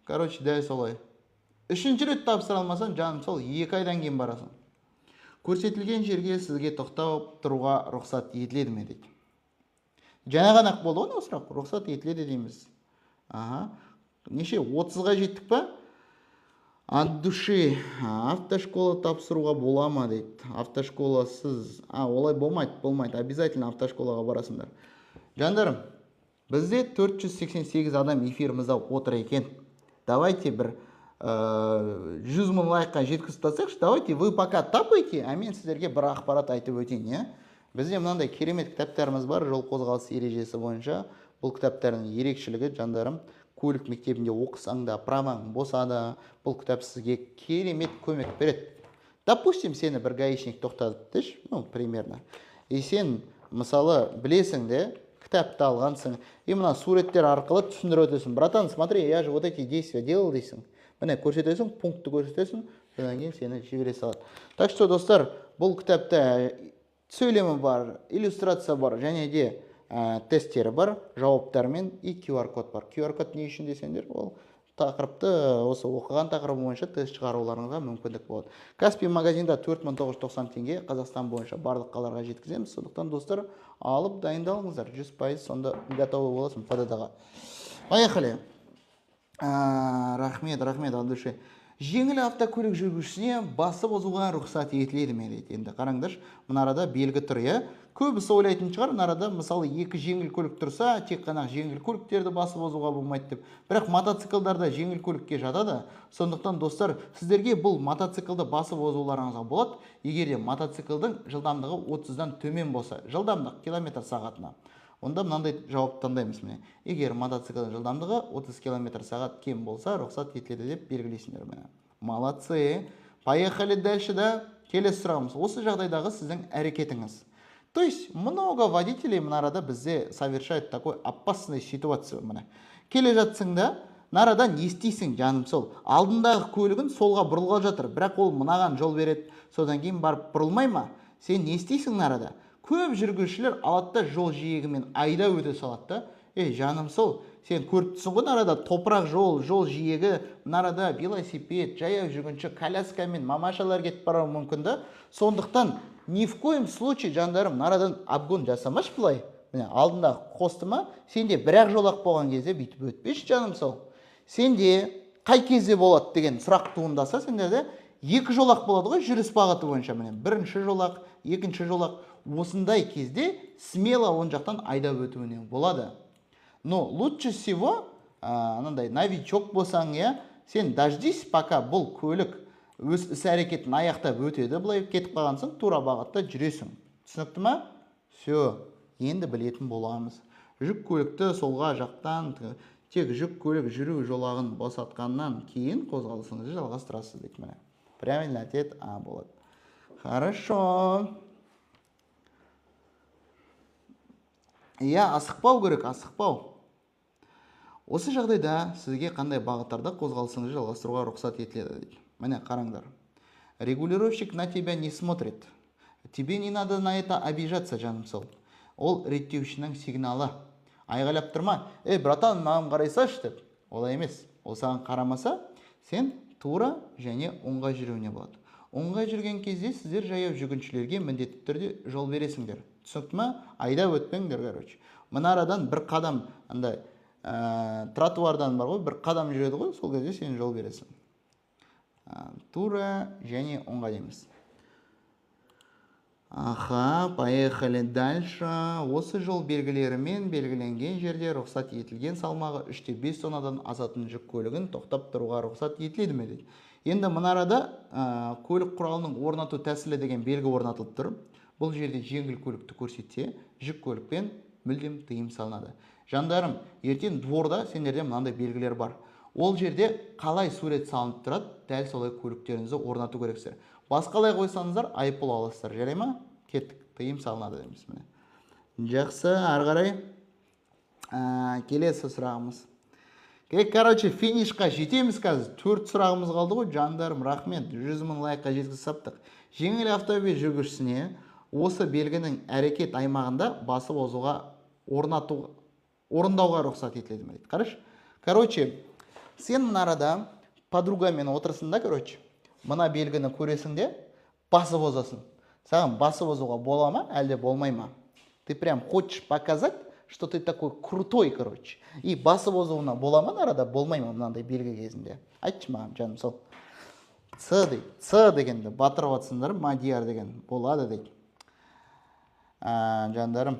Короче, дәл солай. Үшінші рет тапсыра алмасаң, жаным сол 2 айдан кейін барасың. Көрсетілген жерге сізге тоқтап тұруға рұқсат етіледі ме дейді. Жаңа ғана болды ғой сұрақ, рұқсат етіледі дейміз. Неше 30-ға жеттік па? От души автошкола тапсыруға бола ма дейді. Автошколасыз, олай болмайды. Обязательно автошколаға барасыңдар. Жандарым, бізде 488 адам эфирімізде отыр екен. Давайте бір 100 мың лайкқа жеткізіп тастайықшы. Давайте вы пока тапайте, а мен сіздерге бір ақпарат айтып өтейін. Бізде мынандай керемет кітаптарымыз бар, жол қозғалысы ережесі бойынша. Бұл кітаптардың ерекшелігі, жандарым, көлік мектебінде оқысаң да, праваң болса да, бұл кітап сізге керемет көмек береді. Допустим, сені бір гаишник тоқтатып деші, примерно. И сен, мысалы, білесің де, кітапты алғансың, и мына суреттер арқылы түсіндіріп өтесің. Братан, смотри, я же вот эти действия делал дейсің. Міне көрсетесің, пунктті көрсетесің, содан кейін сені жібере салады. Так что, достар, бұл кітапта сөйлемі бар, иллюстрация бар, және де тесттері бар, жауаптармен и QR-код бар. QR-код не үшін десеңдер, ол тақырыпты, осы оқыған тақырыбы бойынша тест шығаруларыңызға мүмкіндік болады. Каспий магазинда 4990 теңге, Қазақстан бойынша барлық қалаларға жеткіземіз. Сондықтан, достар, алып дайындалыңыздар. 100% сонда готовы боласың ПДД-ға. Поехали. Рахмет, от души. Жеңіл автокөлік жүргізушісіне басып озуға рұқсат етіледі ме дейді. Енді қараңдар, мына арада белгі тұр, көбісі ойлайтын шығар, мына арада мысалы 2 жеңіл көлік тұрса, тек қана жеңіл көліктерді басып озуға болмайды деп. Бірақ мотоциклдарда жеңіл көлікке жатады. Сондықтан, достар, сіздерге бұл мотоциклді басып озуларыңызға болады, егер де мотоциклдің жылдамдығы 30-дан төмен болса, жылдамдық км сағатына. Онда мынандай жауап таңдаймыз міне. Егер мотоциклдің жылдамдығы 30 км сағат кем болса, рұқсат етіледі деп белгілейсіңдер міне. Молодцы. Поехали дальше, да? келесі сұрағымыз, осы жағдайдағы сіздің әрекетіңіз. То есть много водителей мына арада бізде совершают такой опасный ситуация. Міне келе жатсың да, нарадан не істейсің, жаным сол, алдындағы көлігін солға бұрылғалы жатыр, бірақ ол мынаған жол береді, содан кейін барып бұрылмай ма? Сен не істейсің нарада? Көп жүргізушілер алады да жол жиегімен айда өте салады да. Жаным сол, сен көріп тұрсың ғой, нарада топырақ жол жиегі, нарада велосипед, жаяу жүргінші, коляскамен мамашалар кетіп баруы мүмкін да. Сондықтан ни в коем случае, жандарым, нарадан обгон жасамаш былай. Міне алдындағы қосты ма, сенде бір-ақ жолақ болған кезде бүйтіп өтпеші, жаным сол. Сенде қай кезде болады деген сұрақ туындаса, сендерде екі жолақ болады ғой, жүріс бағыты бойынша. Міне бірінші жолақ, екінші жолақ. Осындай кезде смело он жақтан айдап өтуіне болады. Но лучше всего, анандай новичок болсаң, сен дождись, пока бұл көлік өз іс-әрекетін аяқтап өтеді, былай кетіп қалғансың, тура бағытта жүресің. Түсінікті ма? Все, енді білетін боламыз. Жүк көлікті солға жақтан, тек жүк көлік жүру жолағын босатқаннан кейін қозғалысыңызды жалғастырасыз дейді. Міне правильный ответ А болады. Хорошо. Асықпау керек, асықпау. Осы жағдайда сізге қандай бағыттарда қозғалысыңызды жалғастыруға рұқсат етіледі дейді. Міне қараңдар. Регулировщик на тебя не смотрит. Тебе не надо на это обижаться, жаным сол. Ол реттеушінің сигналы. Айғайлап тұрма, братан, маған қарайсаш деп. Олай емес. Ол саған қарамаса, сен тура және оңға жүруіне болады. Оңға жүрген кезде сіздер жаяу жүргіншілерге міндетті түрде жол бересіңдер. Түсінікті ма? Айда өтпеңдер, короче. Мына арадан бір қадам, андай тротуардан бар ғой, бір қадам жүреді ғой, сол кезде сен жол бересің. Тура және оңға дейміз. Поехали дальше. Осы жол белгілерімен белгіленген жерде рұқсат етілген салмағы 3/5 тоннадан асатын жүк көлігін тоқтап тұруға рұқсат етіледі ме дейді. Енді мына арада көлік құралының орнату тәсілі деген белгі орнатылып тұр. Бұл жерде жеңіл көлікті көрсетсе, жүк көлікпен мүлдем тыйым салынады. Жандарым, ертең дворда сендерде мынандай белгілер бар. Ол жерде қалай сурет салынып тұрады, дәл солай көліктеріңізді орнату керексіздер. Басқалай қойсаңыздар, айыппұл аласыздар. Жарай ма? Кеттік, тыйым салынады дейміз. Жақсы, ары қарай келесі сұрағымыз. Короче, финишқа жетеміз қазір. 4 сұрағымыз қалды ғой, жандарым, рахмет. 100 000 лайкқа жеткізіп саптық. Жеңіл автомобиль жүргізушісіне осы белгінің әрекет аймағында басып озуға орындауға рұқсат етіледі ме дейді. Қараш. Короче, сен мына арада подругамен отырсың да, короче, мына белгіні көресің де, басып озасың. Саған басып озуға бола ма, әлде болмай ма? Ты прям хочешь показать, что ты такой крутой, короче. И басып озуына бола ма нарада, болмай ма мынандай белгі кезінде? Айтшы маған, жаным сол. Ц дегенді батырып атсыңдар, Мадияр деген болады дейді. Жандарым,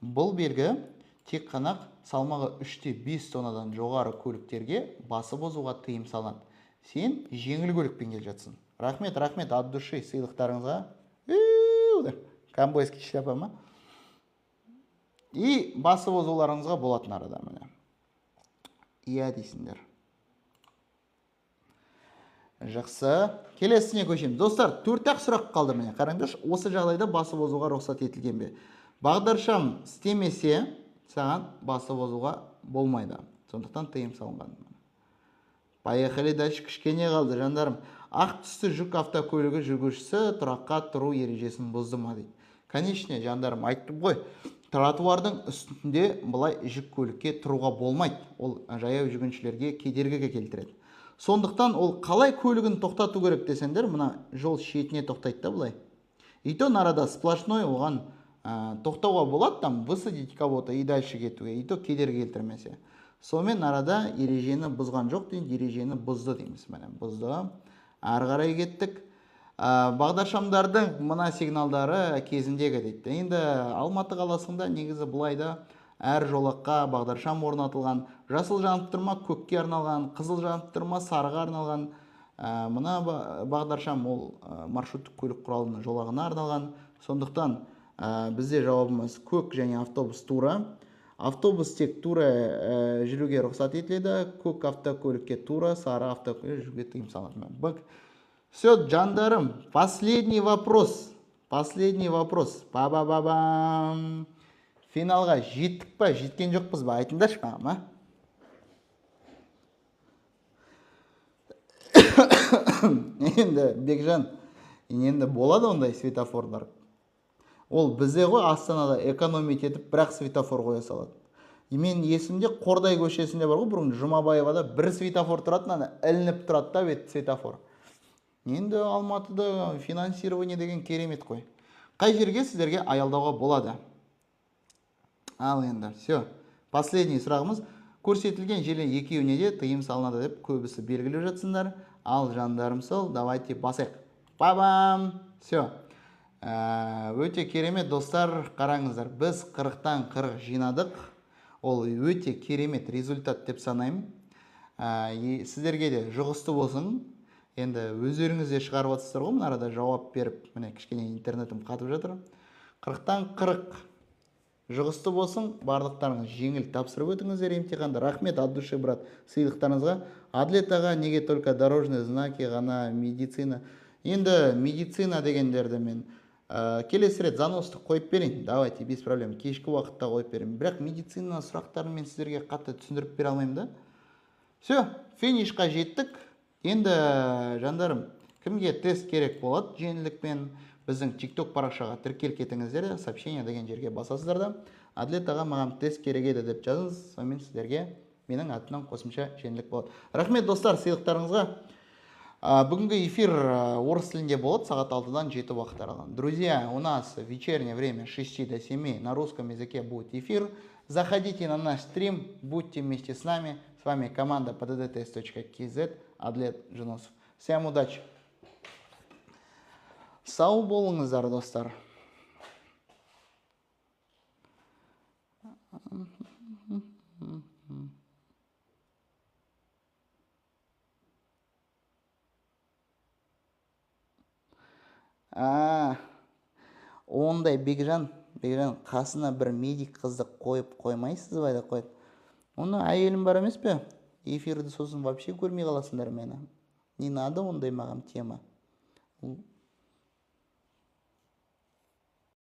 бұл белгі тек қана салмағы 3/5 тоннадан жоғары көліктерге басып озуға тыйым салынады. Сен жеңіл көлікпен келе жатсың. Рахмет, от души сыйлықтарыңызға. Камбойский шляпа ма? И басып озуларыңызға болатын арада міне. Дейсіңдер. Жақсы. Келесіне көшеміз. Достар, 4-ақ сұрақ қалды міне. Қараңдаршы, осы жағдайда басып озуға рұқсат етілген бе? Бағдаршам істемесе, саған басып озуға болмайды. Сондықтан тыйым салынған. Поехали дальше, кішкене қалды, жандарым. Ақ түсті жүк автокөлігі жүргізушісі тұраққа тұру ережесін бұзды ма дейді. Конечно, жандарым, айттым ғой. Тротуардың үстінде бұлай жүк көлікке тұруға болмайды. Ол жаяу жүргіншілерге кедергіге келтіреді. Сондықтан ол қалай көлігін тоқтату керек десеңдер, мына жол шетіне тоқтайды да бұлай. И то нарада сплошной оған тоқтауға болады, там высадить кого-то и дальше кетуге, и то кедергі келтірмесе. Сонымен нарада ережені бұзған жоқ дейін, ережені бұзды дейміз. Бұзды. Ары қарай кеттік. Бағдаршамдардың мына сигналдары кезіндегі дейді. Енді Алматы қаласында негізі бұлайда әр жолаққа бағдаршам орнатылған. Жасыл жанып тұрма, көкке арналған, қызыл жанып тұрма, сарыға арналған. Мына бағдаршам ол маршруттық көлік құралының жолағына арналған. Сондықтан бізде жауабымыз көк және автобус тура. Автобус тек тура жүруге рұқсат етіледі, көк автокөлікке тура, сары автокөлік жүруге тыйым салынады. Все, жандарым, последний вопрос. Последний вопрос. Ба-ба-ба-бам. Финалға жеттік па, жеткен жоқпыз ба? Айтыңдаршы маған, а? Енді, Бекжан, енді болады ондай светофорлар. Ол бізде ғой Астанада экономить етіп, бірақ светофор қоя салады. Мен есімде Қордай көшесінде бар ғой, бұрын Жұмабаевада бір светофор тұратын, ана ілініп тұрады да бет светофор. Енді Алматыда финансирование деген керемет қой. Қай жерге сіздерге аялдауға болады? Ал енді, все. Последний сұрағымыз. Көрсетілген желі екеуіне де тыйым салынады деп көбісі белгілеп жатсыңдар. Ал жандарым сол, давайте басайық. Бабам! Все. Өте керемет достар, қараңыздар. Біз 40-тан 40 жинадық. Ол өте керемет результат деп санаймын. Сіздерге де жұғысты болсын. Енді өздеріңізде шығарып жатсыздар ғой, мына арада жауап беріп, міне кішкене интернетім қатып жатыр. 40-тан 40 жұғысты болсын, барлықтарыңыз жеңіл тапсырып өтіңіздер емтиханды. Рахмет от души, брат, сыйлықтарыңызға. Әділет аға, неге только дорожные знаки ғана, медицина? Енді медицина дегендерді мен келесі рет заносты қойып берейін. Давайте, без проблем. Кешкі уақытта қойып берейін. Бірақ медицина сұрақтарын мен сіздерге қатты түсіндіріп бере алмаймын да. Все, финишқа жеттік. Енді жандарым, кімге тест керек болады жеңілдікпен, біздің TikTok парақшаға тіркеліп кетіңіздер, сообщение деген жерге басасыздар да. Әділет аға, маған тест керек еді деп жазыңыз, сонымен сіздерге менің атымнан қосымша жеңілдік болады. Рахмет достар, сыйлықтарыңызға. Бүгінгі эфир орыс тілінде болады, сағат 6-дан 7 уақыт аралығында. Друзья, у нас вечернее время с 6 до 7 на русском языке будет эфир. Заходите на наш стрим, будьте вместе с нами. С вами команда pddts.kz, Әділет Жүнісов. Всем удачи! Сау болыңыздар, достар. Ондай Бекжан қасына бір медик қызды қойып қоймайсыз ба деп қойды. Оны әйелім бар емес пе? Эфирді сосын вообще көрмей қаласыңдар мені. Не надо ондай маған тема.